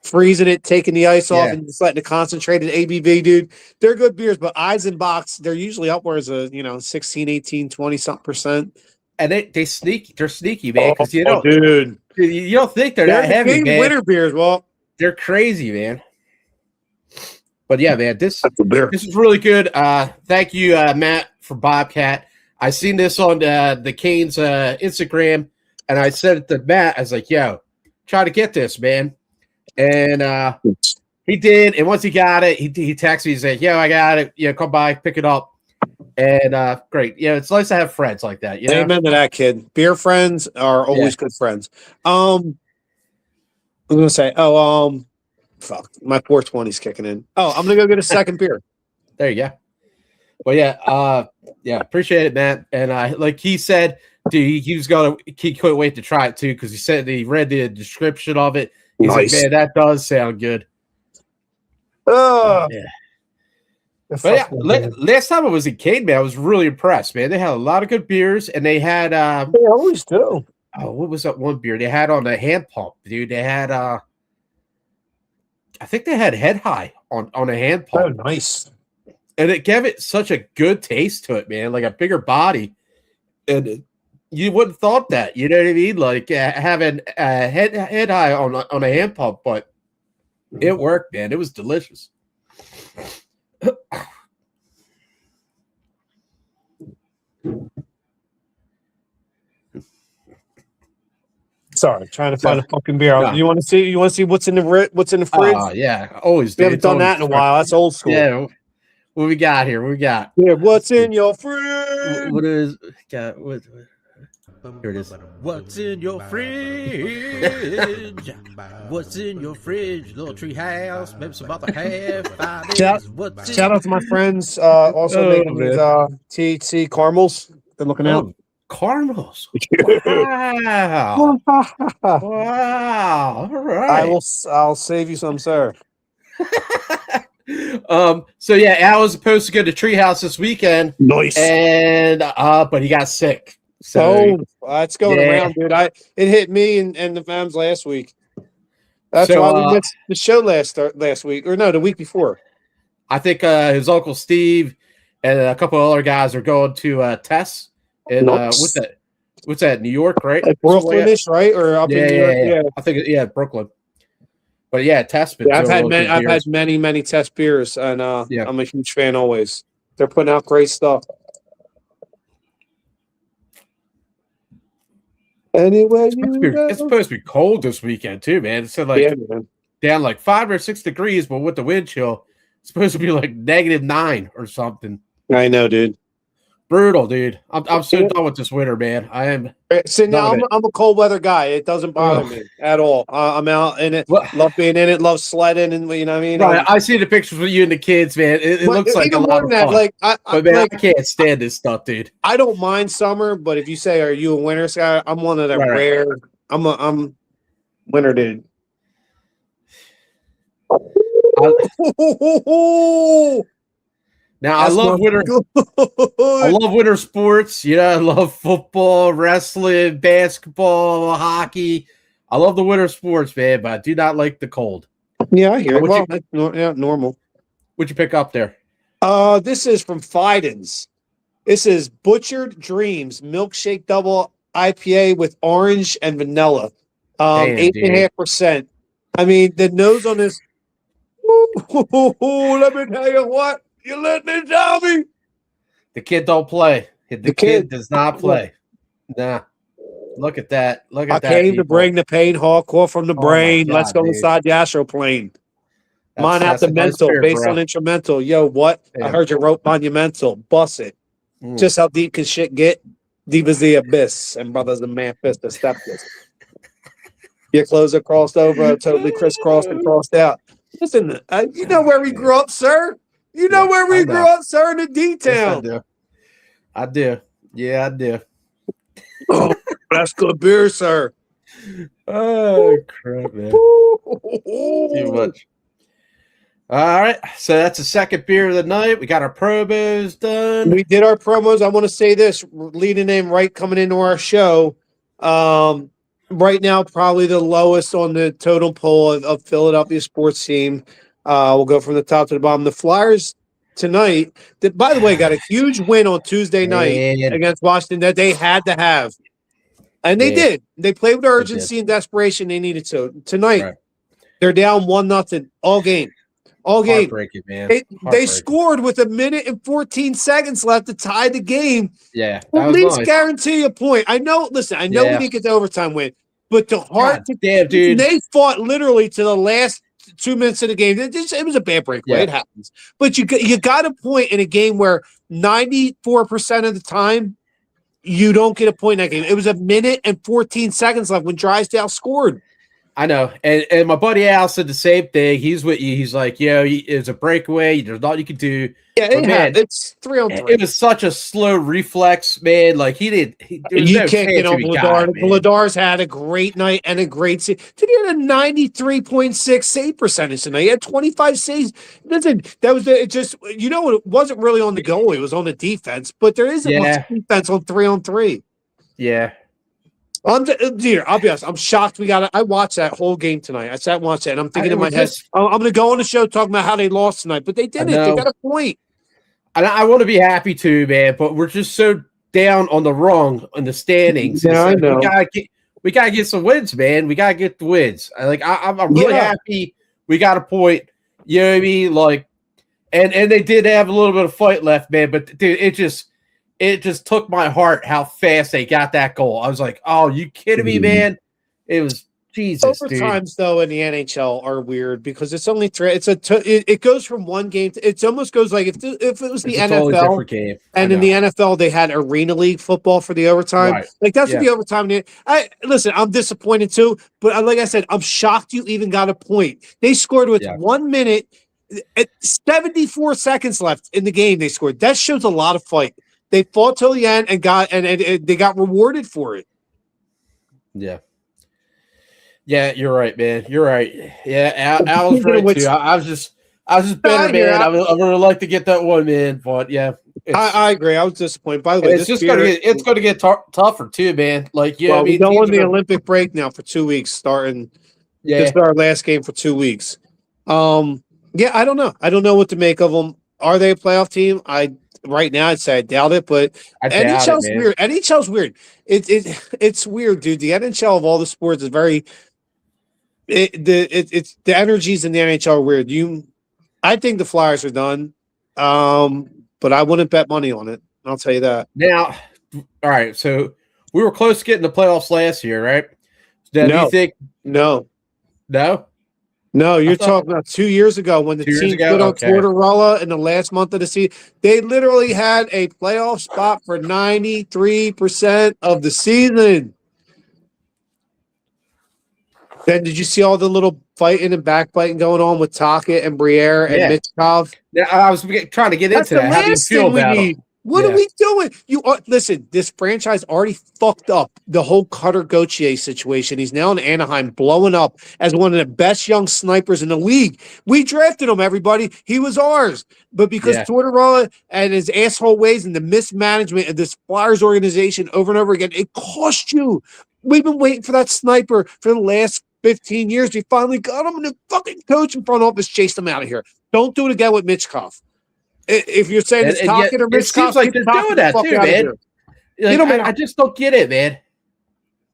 freezing it, taking the ice off, and just letting the concentrated ABV, dude. They're good beers, but Eisenbachs, they're usually upwards of 16, 18, 20 something percent. And they're sneaky, man. Because you don't think they're that heavy, man. Winter beers, they're crazy, man. But yeah, man, this is really good. Thank you, Matt, for Bobcat. I seen this on the Cane's Instagram, and I said it to Matt. I was like, "Yo, try to get this, man." And he did. And once he got it, he texted me. He's like, "Yo, I got it. Yeah, come by, pick it up." And great. Yeah, it's nice to have friends like that. You know? Amen to that, kid. Beer friends are always good friends. I was gonna say, fuck, my 420's kicking in. I'm gonna go get a second beer. There you go. Well, appreciate it, man. And like he said, dude, he couldn't wait to try it too because he said he read the description of it. He's like, man, that does sound good. Oh, yeah. But yeah, last time I was in Kane, man, I was really impressed, man. They had a lot of good beers, and they had they always do. Oh, what was that one beer they had on the hand pump, dude? They had I think they had Head High on a hand pump. Oh, nice. And it gave it such a good taste to it, man, like a bigger body. And you wouldn't have thought that, you know what I mean? Like having Head High on a hand pump, but It worked, man. It was delicious. Sorry, trying to find a fucking beer. No. You want to see what's in the fridge? Yeah, always. We haven't done that in a while. That's old school. Yeah. What we got here? What we got? Yeah, what's in your fridge? What is? Got what? Here it is. What's in your fridge? What's in your fridge? Little tree house, maybe some other half. Shout out to my friends. Also making these THC caramels. They're looking out. Caramels. Wow. Wow. All right. I'll save you some, sir. So yeah, Al was supposed to go to Treehouse this weekend. Nice. And but he got sick. So it's going around, dude. It hit me and the fams last week. That's why we missed the show last week, or no, the week before. I think his uncle Steve and a couple of other guys are going to Tess. And what's that? New York, right? Like Brooklyn-ish, right? Or up in New York? Yeah. I think Brooklyn. But yeah, Test. Yeah, I've had many Test beers, and I'm a huge fan always. They're putting out great stuff. Anyway, it's supposed to be cold this weekend too, man. It said down like 5 or 6 degrees, but with the wind chill, it's supposed to be like -9 or something. I know, dude. Brutal, dude. I'm so done with this winter, man. I am. So now I'm a cold weather guy. It doesn't bother me at all. I'm out in it. Love being in it. Love sledding, and you know what I mean. Right, I see the pictures with you and the kids, man. It looks like a lot of fun. I can't stand this stuff, dude. I don't mind summer, but if you say, "Are you a winter guy?" I'm one of the rare. I'm winter dude. Now I love winter. I love winter sports. I love football, wrestling, basketball, hockey. I love the winter sports, man, but I do not like the cold. Yeah, I hear it. That's normal. What'd you pick up there? This is from Fiden's. This is Butchered Dreams Milkshake Double IPA with orange and vanilla. 8.5%. I mean, the nose on this. Let me tell you what. You let me tell me. The kid don't play. The kid does not play. Nah. Look at that. I came to bring the pain hardcore from the brain. Let's go inside the astroplane. Mine out the mental, based on instrumental. Yo, what? I heard you wrote monumental. Bust it. Just how deep can shit get? Deep as the abyss. And brothers and man fist the stepless. Your clothes are crossed over, totally crisscrossed and crossed out. Listen, you know where we grew up, sir. You know where we grew up, sir, in the D-Town. Yes, I do. Yeah, I do. Oh, that's good beer, sir. Oh, crap, man. Too much. All right. So that's the second beer of the night. We got our promos done. We did our promos. I want to say this, leading in right coming into our show. Right now, probably the lowest on the totem pole of Philadelphia sports team. We'll go from the top to the bottom. The Flyers tonight, that, by the way, got a huge win on Tuesday night against Washington that they had to have. And they did. They played with urgency and desperation they needed to. Tonight, they're down 1-0 all game. All game. Heartbreaking, man. They scored with 1 minute and 14 seconds left to tie the game. Yeah. At least guarantee a point. I know we didn't get the overtime win, but dude. They fought literally to the last 2 minutes of the game. It was a bad breakaway. It happens. But you got a point in a game where 94% of the time you don't get a point in that game. It was 1 minute and 14 seconds left when Drysdale scored. I know. And my buddy Al said the same thing. He's with you. He's like, it's a breakaway. There's nothing you can do. Yeah, it's 3-on-3. It was such a slow reflex, man. Like you can't get over Vladar. Vladar's had a great night and a great season. Dude, he had a 93.6 save percentage tonight. He had 25 saves. Listen, it wasn't really on the goalie. It was on the defense. But there isn't much defense on 3-on-3. Yeah. Dear, I'll be honest. I'm shocked. I watched that whole game tonight. I sat and watched it, and I'm thinking in my head, I'm going to go on the show talking about how they lost tonight, but they didn't. They got a point. And I want to be happy too, man. But we're just so down on the rung in the standings. Yeah, I know. We gotta get some wins, man. We gotta get the wins. I'm really happy We got a point. You know what I mean? Like, and they did have a little bit of fight left, man. But dude, it just took my heart how fast they got that goal. I was like, oh, you kidding me, man? It was Jesus. Overtimes though in the NHL are weird because it's only three. It goes from one game. It almost goes like if it was the NFL game. And in the NFL they had Arena League football for the overtime. Right. Like that's what the overtime. Listen, I'm disappointed too. But like I said, I'm shocked you even got a point. They scored with 1 minute, 74 seconds left in the game. They scored. That shows a lot of fight. They fought till the end and they got rewarded for it. Yeah. Yeah, you're right, man. You're right. Yeah, Al was right too. I was just better, man. I would really like to get that one, man. But yeah, I agree. I was disappointed. By the way, it's gonna get tougher too, man. Like we go on the Olympic break now for 2 weeks, starting. This is our last game for 2 weeks. I don't know. I don't know what to make of them. Are they a playoff team? Right now I'd say I doubt it, but NHL's weird. NHL's weird. It's weird, dude. The NHL of all the sports is very. The energies in the NHL are weird. I think the Flyers are done, but I wouldn't bet money on it. I'll tell you that. Now, all right. So we were close to getting the playoffs last year, right? Now, do you think no? No, you're talking about 2 years ago when the team put on Tortorella in the last month of the season. They literally had a playoff spot for 93% of the season. Then did you see all the little fighting and backbiting going on with Tocchet and Briere and Michkov? Yeah, I was trying to get into that. How do you feel about it? What are we doing? Listen, this franchise already fucked up the whole Cutter Gauthier situation. He's now in Anaheim, blowing up as one of the best young snipers in the league. We drafted him, everybody. He was ours. But because Tortorella and his asshole ways and the mismanagement of this Flyers organization over and over again, it cost you. We've been waiting for that sniper for the last 15 years. We finally got him, and the fucking coach in front office chased him out of here. Don't do it again with Michkov. If you're saying it's Tocchet or Michkov, it seems like they're doing that too, man. Like, I just don't get it, man.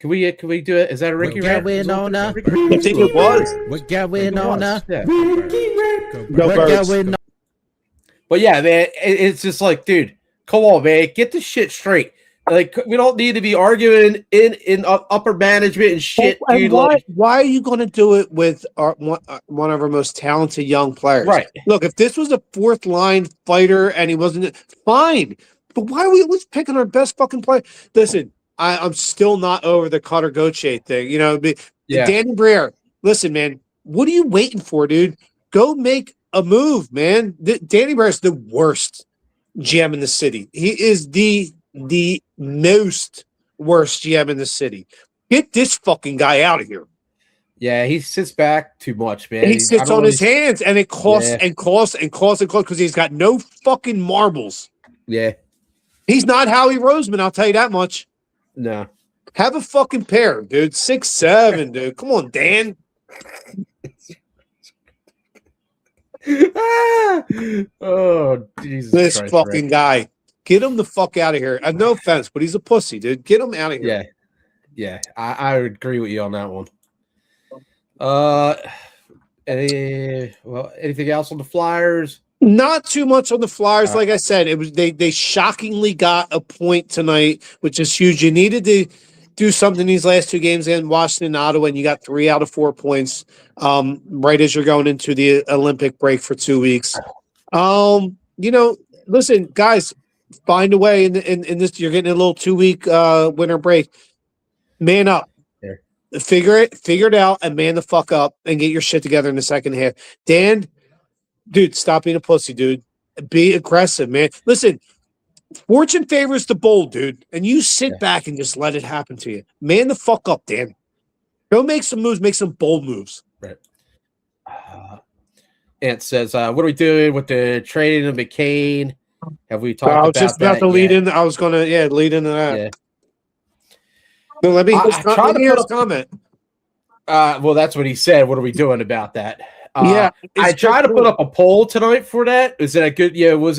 Can we do it? Is that a Ricky rant? I think it was. We're going on now. But yeah, man, it's just like, dude, come on, man, get this shit straight. Like, we don't need to be arguing in upper management and shit. Dude, why are you going to do it with one of our most talented young players? Right. Look, if this was a fourth line fighter and he wasn't, fine. But why are we always picking our best fucking player? Listen, I'm still not over the Cutter Gauthier thing. Danny Briere. Listen, man, what are you waiting for, dude? Go make a move, man. Danny Briere is the worst GM in the city. He is the most worst GM in the city. Get this fucking guy out of here. Yeah, he sits back too much, man. He sits on his hands, and it costs and costs and costs and costs because he's got no fucking marbles. Yeah. He's not Howie Roseman, I'll tell you that much. No. Have a fucking pair, dude. 6'7", dude. Come on, Dan. Oh, Jesus. This Christ, fucking guy. Get him the fuck out of here. No offense, but he's a pussy, dude. Get him out of here. Yeah. I would agree with you on that one. Anything else on the Flyers? Not too much on the Flyers. Like I said, it was they shockingly got a point tonight, which is huge. You needed to do something these last two games in Washington and Ottawa, and you got 3 out of 4 points right as you're going into the Olympic break for 2 weeks. Listen, guys, find a way in this. You're getting a little 2-week winter break. Man up. Figure it out and man the fuck up and get your shit together in the second half. Dan, dude, stop being a pussy, dude. Be aggressive, man. Listen, fortune favors the bold, dude. And you sit back and just let it happen to you. Man the fuck up, Dan. Go make some moves, make some bold moves. Right. Ant says, what are we doing with the trading of McCain? Have we talked about that? I was just about to lead in. I was going to, lead into that. Yeah. No, let me hear his comment. Well, that's what he said. What are we doing about that? I tried to put up a poll tonight for that. Was it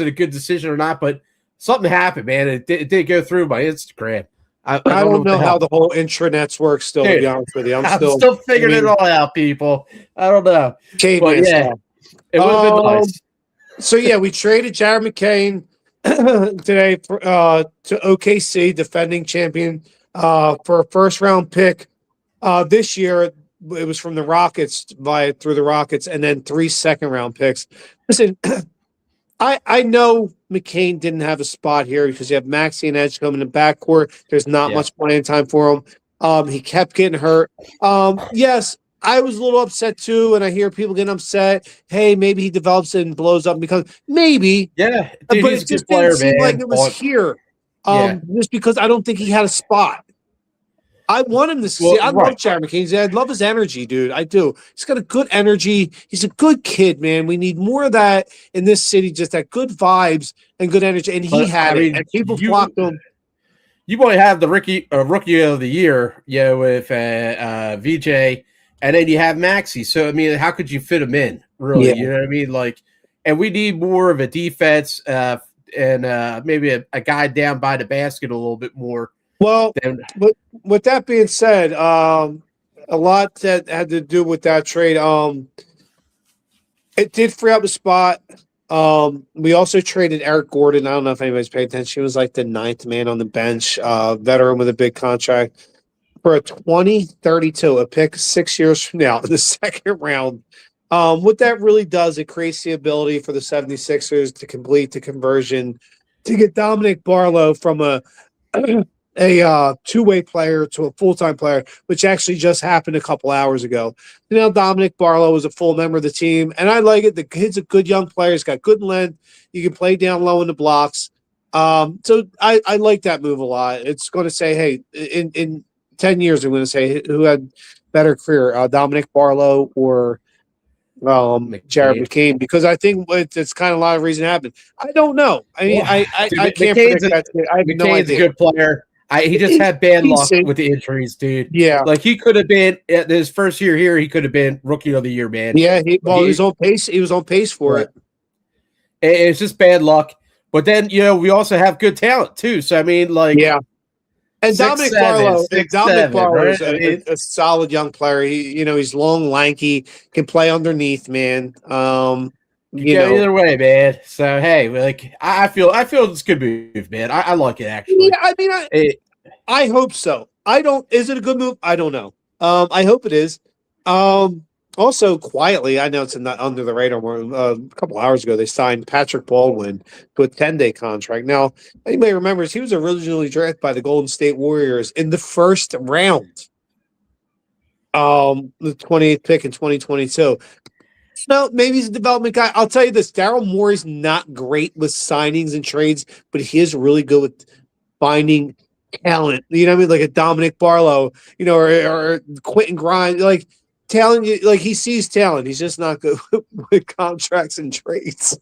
a good decision or not? But something happened, man. It did go through my Instagram. I don't know how the whole intranets work still, to be honest with you. I'm still figuring it all out, people. I don't know. But yeah, it would have been nice. So, yeah, we traded Jared McCain today to OKC, defending champion, for a first-round pick. This year, it was from the Rockets, through the Rockets, and then 3 second-round picks. Listen, I know McCain didn't have a spot here because you have Maxey and Edge coming in the backcourt. There's not much playing time for him. He kept getting hurt. Yes, I was a little upset too, and I hear people getting upset. Hey, maybe he develops it and blows up because maybe. Yeah, dude, but it just didn't seem like it was here. Just because I don't think he had a spot. I want him to see. I love Jared McCain. I love his energy, dude. I do. He's got a good energy. He's a good kid, man. We need more of that in this city. Just that good vibes and good energy. And he had it. And people flocked him. You might have the rookie of the year, with VJ, and then you have Maxey. So I mean, how could you fit him in? Really, you know what I mean? Like, and we need more of a defense and maybe a guy down by the basket a little bit more. Well, but with that being said, a lot that had to do with that trade. It did free up a spot. We also traded Eric Gordon. I don't know if anybody's paid attention. He was like the 9th man on the bench, veteran with a big contract, for a 2032, a pick 6 years from now in the second round. What that really does, it creates the ability for the 76ers to complete the conversion to get Dominic Barlow from a two-way player to a full-time player, which actually just happened a couple hours ago. Now Dominic Barlow is a full member of the team, and I like it. The kid's a good young player. He's got good length. You can play down low in the blocks. So I like that move a lot. It's going to say, hey, in 10 years, I'm going to say who had better career, Dominic Barlow or Jared McCain, because I think it's kind of a lot of reason it happened. I don't know. I mean, I can't predict that. I have no idea. A good player. He just had bad luck with the injuries, dude. Yeah, like he could have been at his first year here. He could have been rookie of the year, man. Yeah, he was on pace. He was on pace for it. It's just bad luck. But then we also have good talent too. So I mean, like, and Dominic Barlow is a solid young player. He's long, lanky, can play underneath, man. Either way, man. So hey, like I feel it's a good move, man. I like it actually. Yeah, I mean, I hope so. Is it a good move? I don't know. I hope it is. Also, quietly, I know it's not under the radar. A couple hours ago, they signed Patrick Baldwin to a 10-day contract. Now, anybody remembers he was originally drafted by the Golden State Warriors in the first round. The 28th pick in 2022. No, maybe he's a development guy. I'll tell you this: Daryl Morey's not great with signings and trades, but he is really good with finding talent. You know what I mean? Like a Dominic Barlow, or Quentin Grimes, like talent. Like he sees talent. He's just not good with contracts and trades.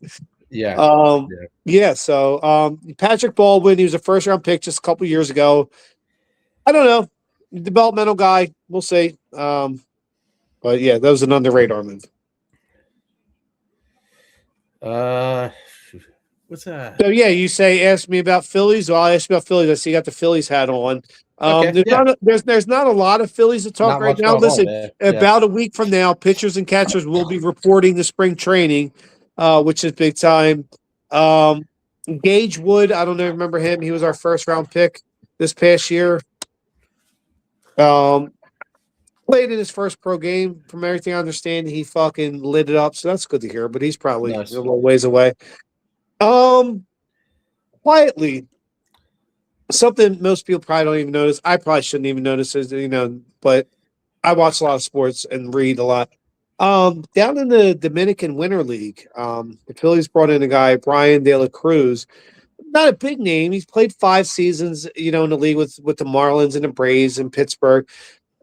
Yeah. So Patrick Baldwin, he was a first-round pick just a couple years ago. I don't know, developmental guy. We'll see. But yeah, that was an under-radar move. What's that? So yeah, you ask me about Phillies. Well, I'll ask you about Phillies. I see you got the Phillies hat on. There's not a lot of Phillies to talk right now. Listen, about a week from now, pitchers and catchers will be reporting to spring training, which is big time. Gage Wood, I don't know, remember him? He was our first round pick this past year. Played in his first pro game. From everything I understand, he fucking lit it up. So that's good to hear. But he's probably a little ways away. Quietly, something most people probably don't even notice. I probably shouldn't even notice it, but I watch a lot of sports and read a lot. Down in the Dominican Winter League, the Phillies brought in a guy, Brian De La Cruz. Not a big name. He's played 5 seasons, in the league with the Marlins and the Braves in Pittsburgh.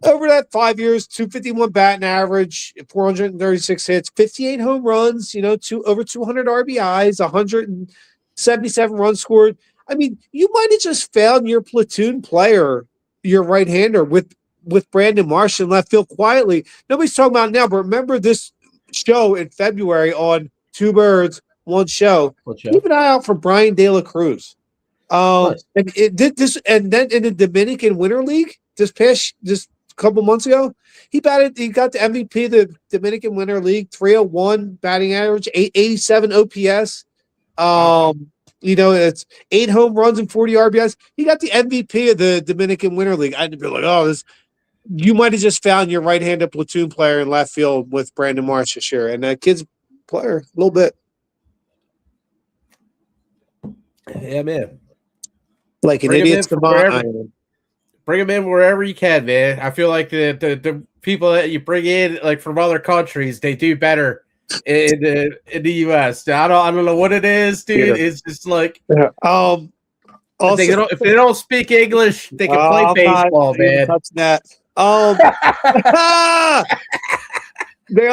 Over that 5 years, 251 batting average, 436 hits, 58 home runs, over 200 RBIs, 177 runs scored. I mean, you might have just found your platoon player, your right-hander, with Brandon Marsh in left field quietly. Nobody's talking about it now, but remember this show in February on Two Birds, One Show. Keep an eye out for Brian De La Cruz. Nice. And it did this, and then in the Dominican Winter League this couple months ago, he got the MVP of the Dominican Winter League, 301 batting average, 887 OPS. It's 8 home runs and 40 RBIs. He got the MVP of the Dominican Winter League. I'd be like, you might have just found your right-handed platoon player in left field with Brandon Marsh this year, and that kid's player a little bit. Yeah, man. Like an idiot's combined. Bring them in wherever you can, man. I feel like the people that you bring in, like from other countries, they do better in the U.S. I don't know what it is, dude. Yeah. It's just like also, if they don't speak English, they can play baseball, man. Touch that. They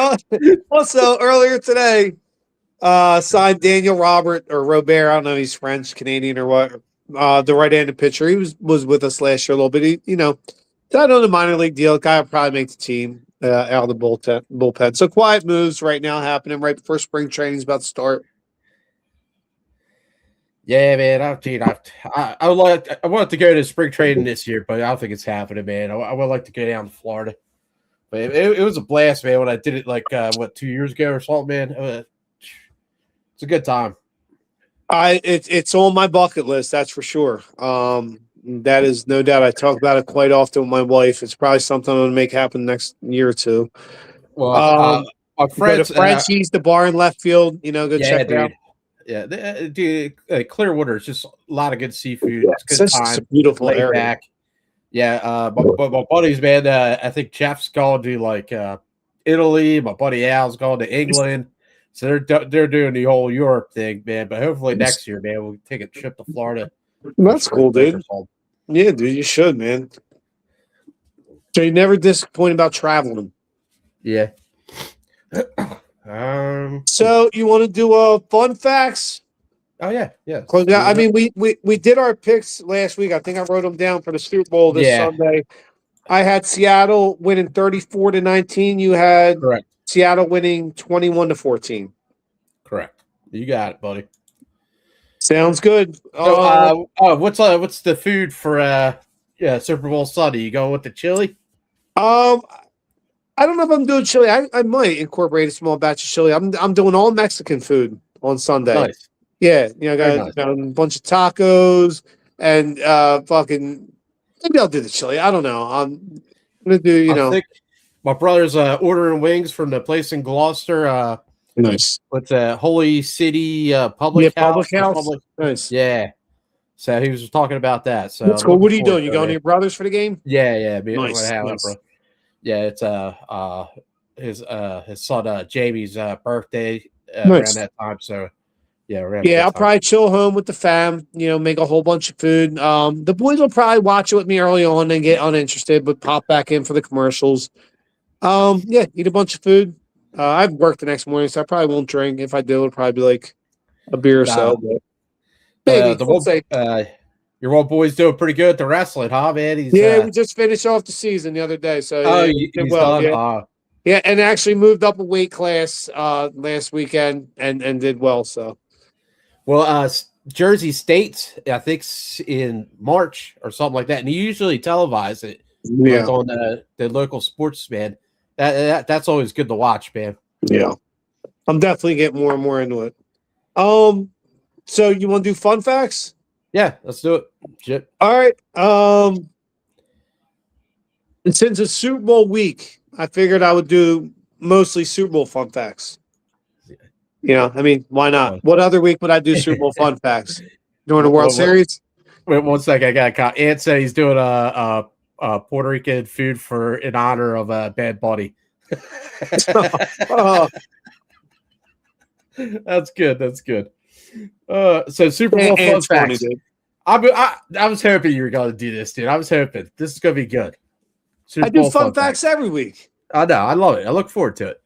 also earlier today signed Daniel Robert or Robert. I don't know if he's French, Canadian, or what. The right-handed pitcher. He was with us last year a little bit. He, signed on the minor league deal. Guy will probably make the team out of the bullpen. So quiet moves right now happening right before spring training is about to start. Yeah, man. I wanted to go to spring training this year, but I don't think it's happening, man. I would like to go down to Florida. But it was a blast, man, when I did it 2 years ago or something, man. It's a good time. It's on my bucket list, that's for sure. That is no doubt. I talk about it quite often with my wife. It's probably something I'm going to make happen next year or two. Well, my friends, Frenchie's, the bar in left field. Go check it out. Yeah, dude. Clearwater is just a lot of good seafood. Yeah, it's good time. It's a beautiful area. Back. Yeah, my buddies, man. I think Jeff's going to Italy. My buddy Al's going to England. So they're doing the whole Europe thing, man. But hopefully next year, man, we'll take a trip to Florida. That's cool, dude. Yeah, dude, you should, man. So you're never disappointed about traveling. Yeah. So you want to do fun facts? Oh yeah. I mean, we did our picks last week. I think I wrote them down for the Super Bowl this Sunday. I had Seattle winning 34-19. You had correct. Seattle winning 21-14. Correct. You got it, buddy. Sounds good. So, what's the food for Super Bowl Sunday? You going with the chili? I don't know if I'm doing chili. I might incorporate a small batch of chili. I'm doing all Mexican food on Sunday. Nice. Yeah, got a bunch of tacos and maybe I'll do the chili. I don't know. I'm gonna do I think my brother's ordering wings from the place in Gloucester. Nice. What's Holy City Public House? Nice. Yeah. So he was talking about that. So that's cool. What are you doing? You going to your brother's for the game? Yeah. Nice. Yeah, it's his son Jamie's birthday around that time. So I'll probably chill home with the fam. Make a whole bunch of food. The boys will probably watch it with me early on and get uninterested, but pop back in for the commercials. Eat a bunch of food. I've worked the next morning, so I probably won't drink. If I do, it'll probably be like a beer or so. But maybe your old boy's doing pretty good at the wrestling, huh, man? We just finished off the season the other day. So he's well. Done. Yeah, and actually moved up a weight class last weekend and did well. So, Jersey State, I think, in March or something like that, and he usually televise it on the local sports, man. That's always good to watch, man. Yeah, I'm definitely getting more and more into it. So you want to do fun facts? Yeah, let's do it. Shit. All right. Since it's Super Bowl week, I figured I would do mostly Super Bowl fun facts. I mean, why not? What other week would I do Super Bowl fun facts? During the World Series? Wait 1 second. I got a call. Ant said he's doing a Puerto Rican food in honor of Bad Bunny. That's good. So Super Bowl fun facts. I was hoping you were going to do this, dude. I was hoping this is going to be good. I do fun facts every week. I know. I love it. I look forward to it.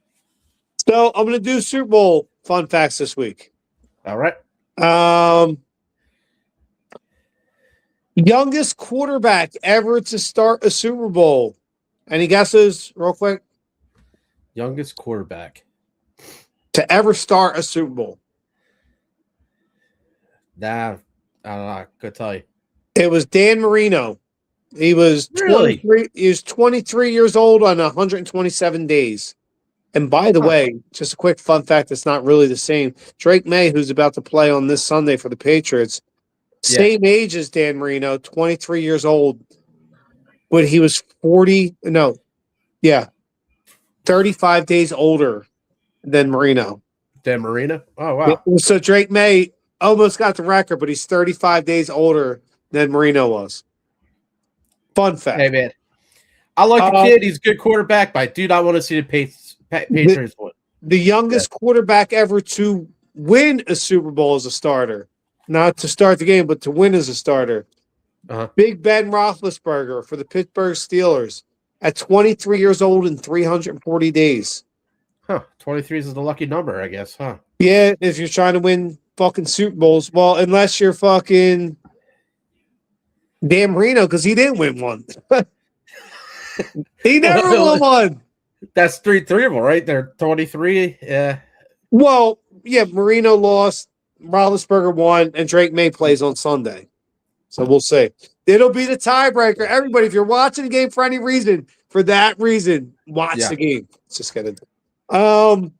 So I'm going to do Super Bowl fun facts this week. All right. Youngest quarterback ever to start a Super Bowl. Any guesses, real quick? Youngest quarterback to ever start a Super Bowl. Nah, I don't know. I could tell you. It was Dan Marino. He was 23. He was 23 years old on 127 days. And by the way, just a quick fun fact that's not really the same. Drake May, who's about to play on this Sunday for the Patriots, same age as Dan Marino, 23 years old. But he was 35 days older than Marino. Dan Marino? Oh, wow. So Drake May almost got the record, but he's 35 days older than Marino was. Fun fact. Hey, man. I like the kid. He's a good quarterback, but I do not want to see the Patriots win. The youngest quarterback ever to win a Super Bowl as a starter. Not to start the game, but to win as a starter. Big Ben Roethlisberger for the Pittsburgh Steelers at 23 years old and 340 days. 23 is the lucky number, I guess, huh? Yeah, if you're trying to win fucking Super Bowls. Well, unless you're fucking Dan Marino, because he didn't win one. He never won one. That's three of them, right? They're 23. Yeah. Well, yeah, Marino lost, Roethlisberger won, and Drake May plays on Sunday. So we'll see. It'll be the tiebreaker. Everybody, if you're watching the game for any reason, for that reason, watch the game. Just kidding. The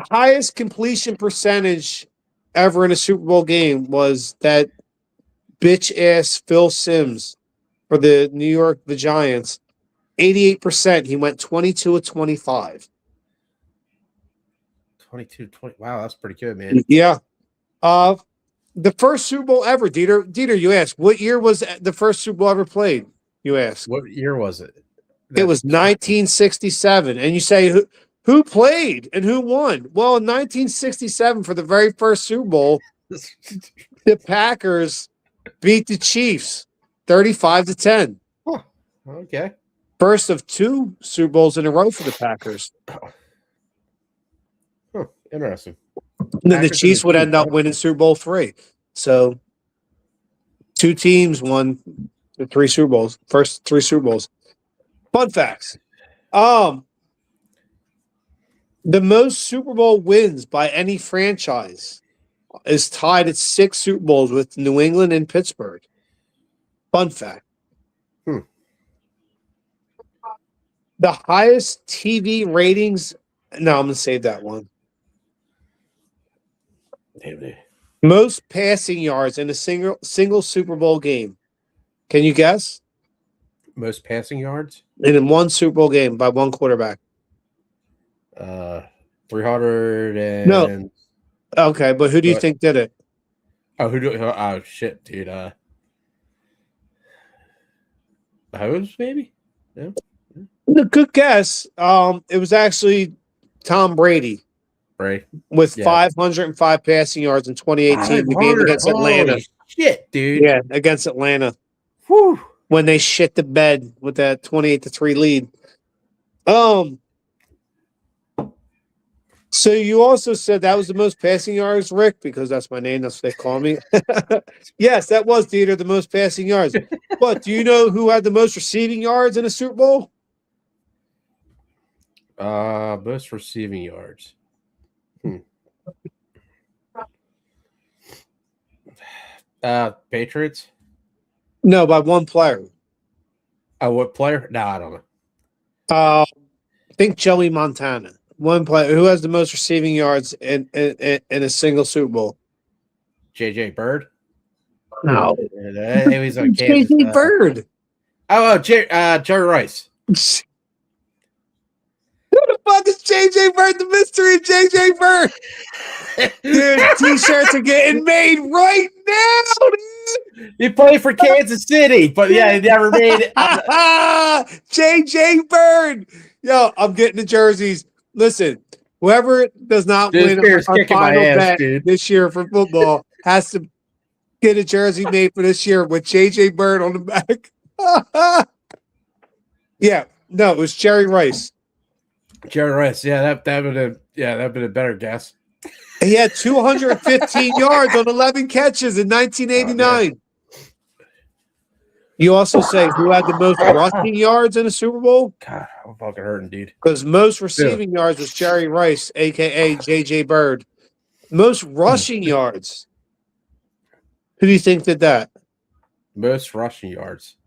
highest completion percentage ever in a Super Bowl game was that bitch-ass Phil Simms for the Giants. 88%. He went 22 of 25. 22, 20. Wow, that's pretty good, man. Yeah. The first Super Bowl ever, DeeTer, you asked, what year was the first Super Bowl ever played? You asked. What year was it? It was 1967. And you say, who played and who won? Well, in 1967, for the very first Super Bowl, the Packers beat the Chiefs 35-10. Huh. Okay. First of two Super Bowls in a row for the Packers. Interesting. And then the Chiefs would end up winning Super Bowl III. So two teams won the three Super Bowls, first three Super Bowls. Fun facts. The most Super Bowl wins by any franchise is tied at 6 Super Bowls with New England and Pittsburgh. Fun fact. The highest TV ratings. No, I'm going to save that one. Most passing yards in a single Super Bowl game. Can you guess? Most passing yards? In one Super Bowl game by one quarterback. 300 and... No. Okay, but who do you think did it? Oh, shit, dude. Hose, maybe? Yeah. Good guess. It was actually Tom Brady. Right. With 505 passing yards in 2018 the game against Atlanta. Shit, dude. Yeah, against Atlanta. Whew. When they shit the bed with that 28-3 lead. So you also said that was the most passing yards, Rick, because that's my name. That's what they call me. Yes, that was DeeTer, the most passing yards. But do you know who had the most receiving yards in a Super Bowl? Most receiving yards. Patriots? No, by one player. What player? No, I don't know. I think Joey Montana. One player who has the most receiving yards in a single Super Bowl. JJ Bird? No. He was on JJ Bird. Jerry Rice. Who the fuck is JJ Bird? The mystery of JJ Bird. Dude, t-shirts are getting made right now, dude. He played for Kansas City, but he never made it. JJ Bird. Yo, I'm getting the jerseys. Listen, whoever does not win our final bet this year for football has to get a jersey made for this year with JJ Bird on the back. Yeah, no, it was Jerry Rice. Jerry Rice, that would have been a better guess. He had 215 yards on 11 catches in 1989. You also say who had the most rushing yards in a Super Bowl? God, I'm fucking hurting, dude. Because most receiving yards was Jerry Rice, a.k.a. J.J. Bird. Most rushing yards, Who do you think did that? Most rushing yards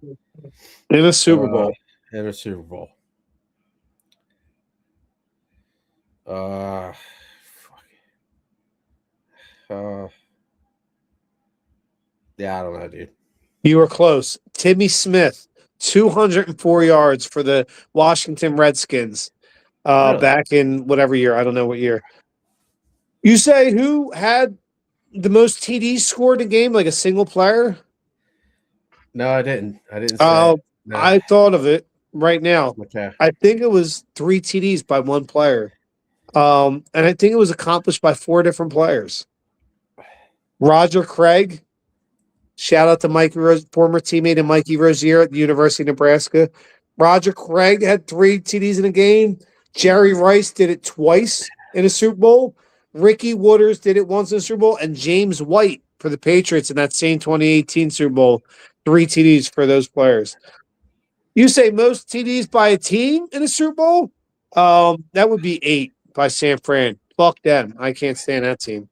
In a Super Bowl. In a Super Bowl. Yeah, I don't know, dude. You were close. Timmy Smith, 204 yards for the Washington Redskins Really? back in whatever year. I don't know what year. You say who had the most TDs scored in a game, like a single player? No, I didn't. I didn't say it. No. I thought of it right now. Okay. I think it was 3 TDs by one player. And I think it was accomplished by 4 different players. Roger Craig. Shout out to Mikey Rose, former teammate of Mikey Rozier at the University of Nebraska. Roger Craig had 3 TDs in a game. Jerry Rice did it twice in a Super Bowl. Ricky Wooders did it once in a Super Bowl. And James White for the Patriots in that same 2018 Super Bowl. 3 TDs for those players. You say most TDs by a team in a Super Bowl? That would be 8 by San Fran. Fuck them. I can't stand that team.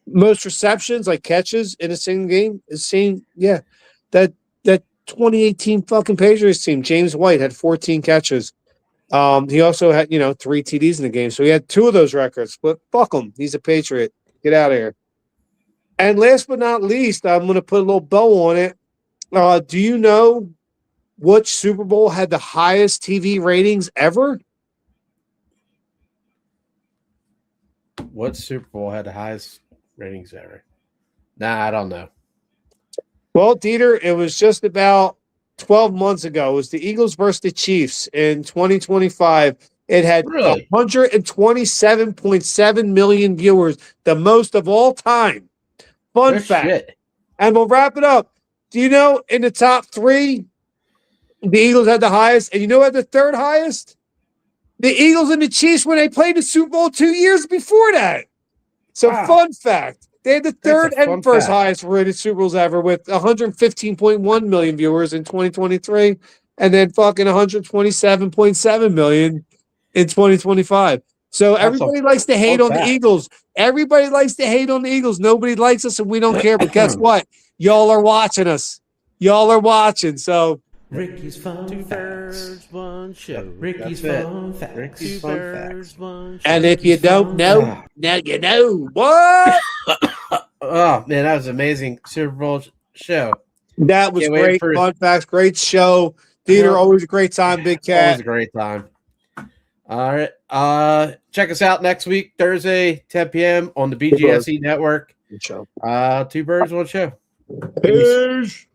Most receptions, like catches in a single game, is same. Yeah, that 2018 fucking Patriots team. James White had 14 catches. He also had 3 TDs in the game, so he had 2 of those records. But fuck him, he's a Patriot. Get out of here. And last but not least, I'm going to put a little bow on it. Do you know which Super Bowl had the highest TV ratings ever? What Super Bowl had the highest ratings ever? Nah, I don't know. Well, DeeTer, it was just about 12 months ago. It was the Eagles versus the Chiefs in 2025. It had 127.7 million viewers, the most of all time. Fun fact. Shit. And we'll wrap it up. Do you know in the top 3, the Eagles had the highest, and you know what the third highest? The Eagles and the Chiefs when they played the Super Bowl 2 years before that. So, Fun fact. They had the third and first highest rated Super Bowls ever with 115.1 million viewers in 2023 and then fucking 127.7 million in 2025. So everybody likes to hate on the Eagles. Everybody likes to hate on the Eagles. Nobody likes us and we don't care. But guess what? Y'all are watching us. Y'all are watching. So Ricky's Fun Facts, one show. Ricky's Fun Facts, 2 birds, 1 show. And if you don't know, now you know. What? Oh, man, that was an amazing Super Bowl show. That was great. Fun Facts, great show. DeeTer, always a great time, Big Cat. Always a great time. All right. Check us out next week, Thursday, 10 p.m. on the BGSE Network. Good show. 2 birds, 1 show. Peace.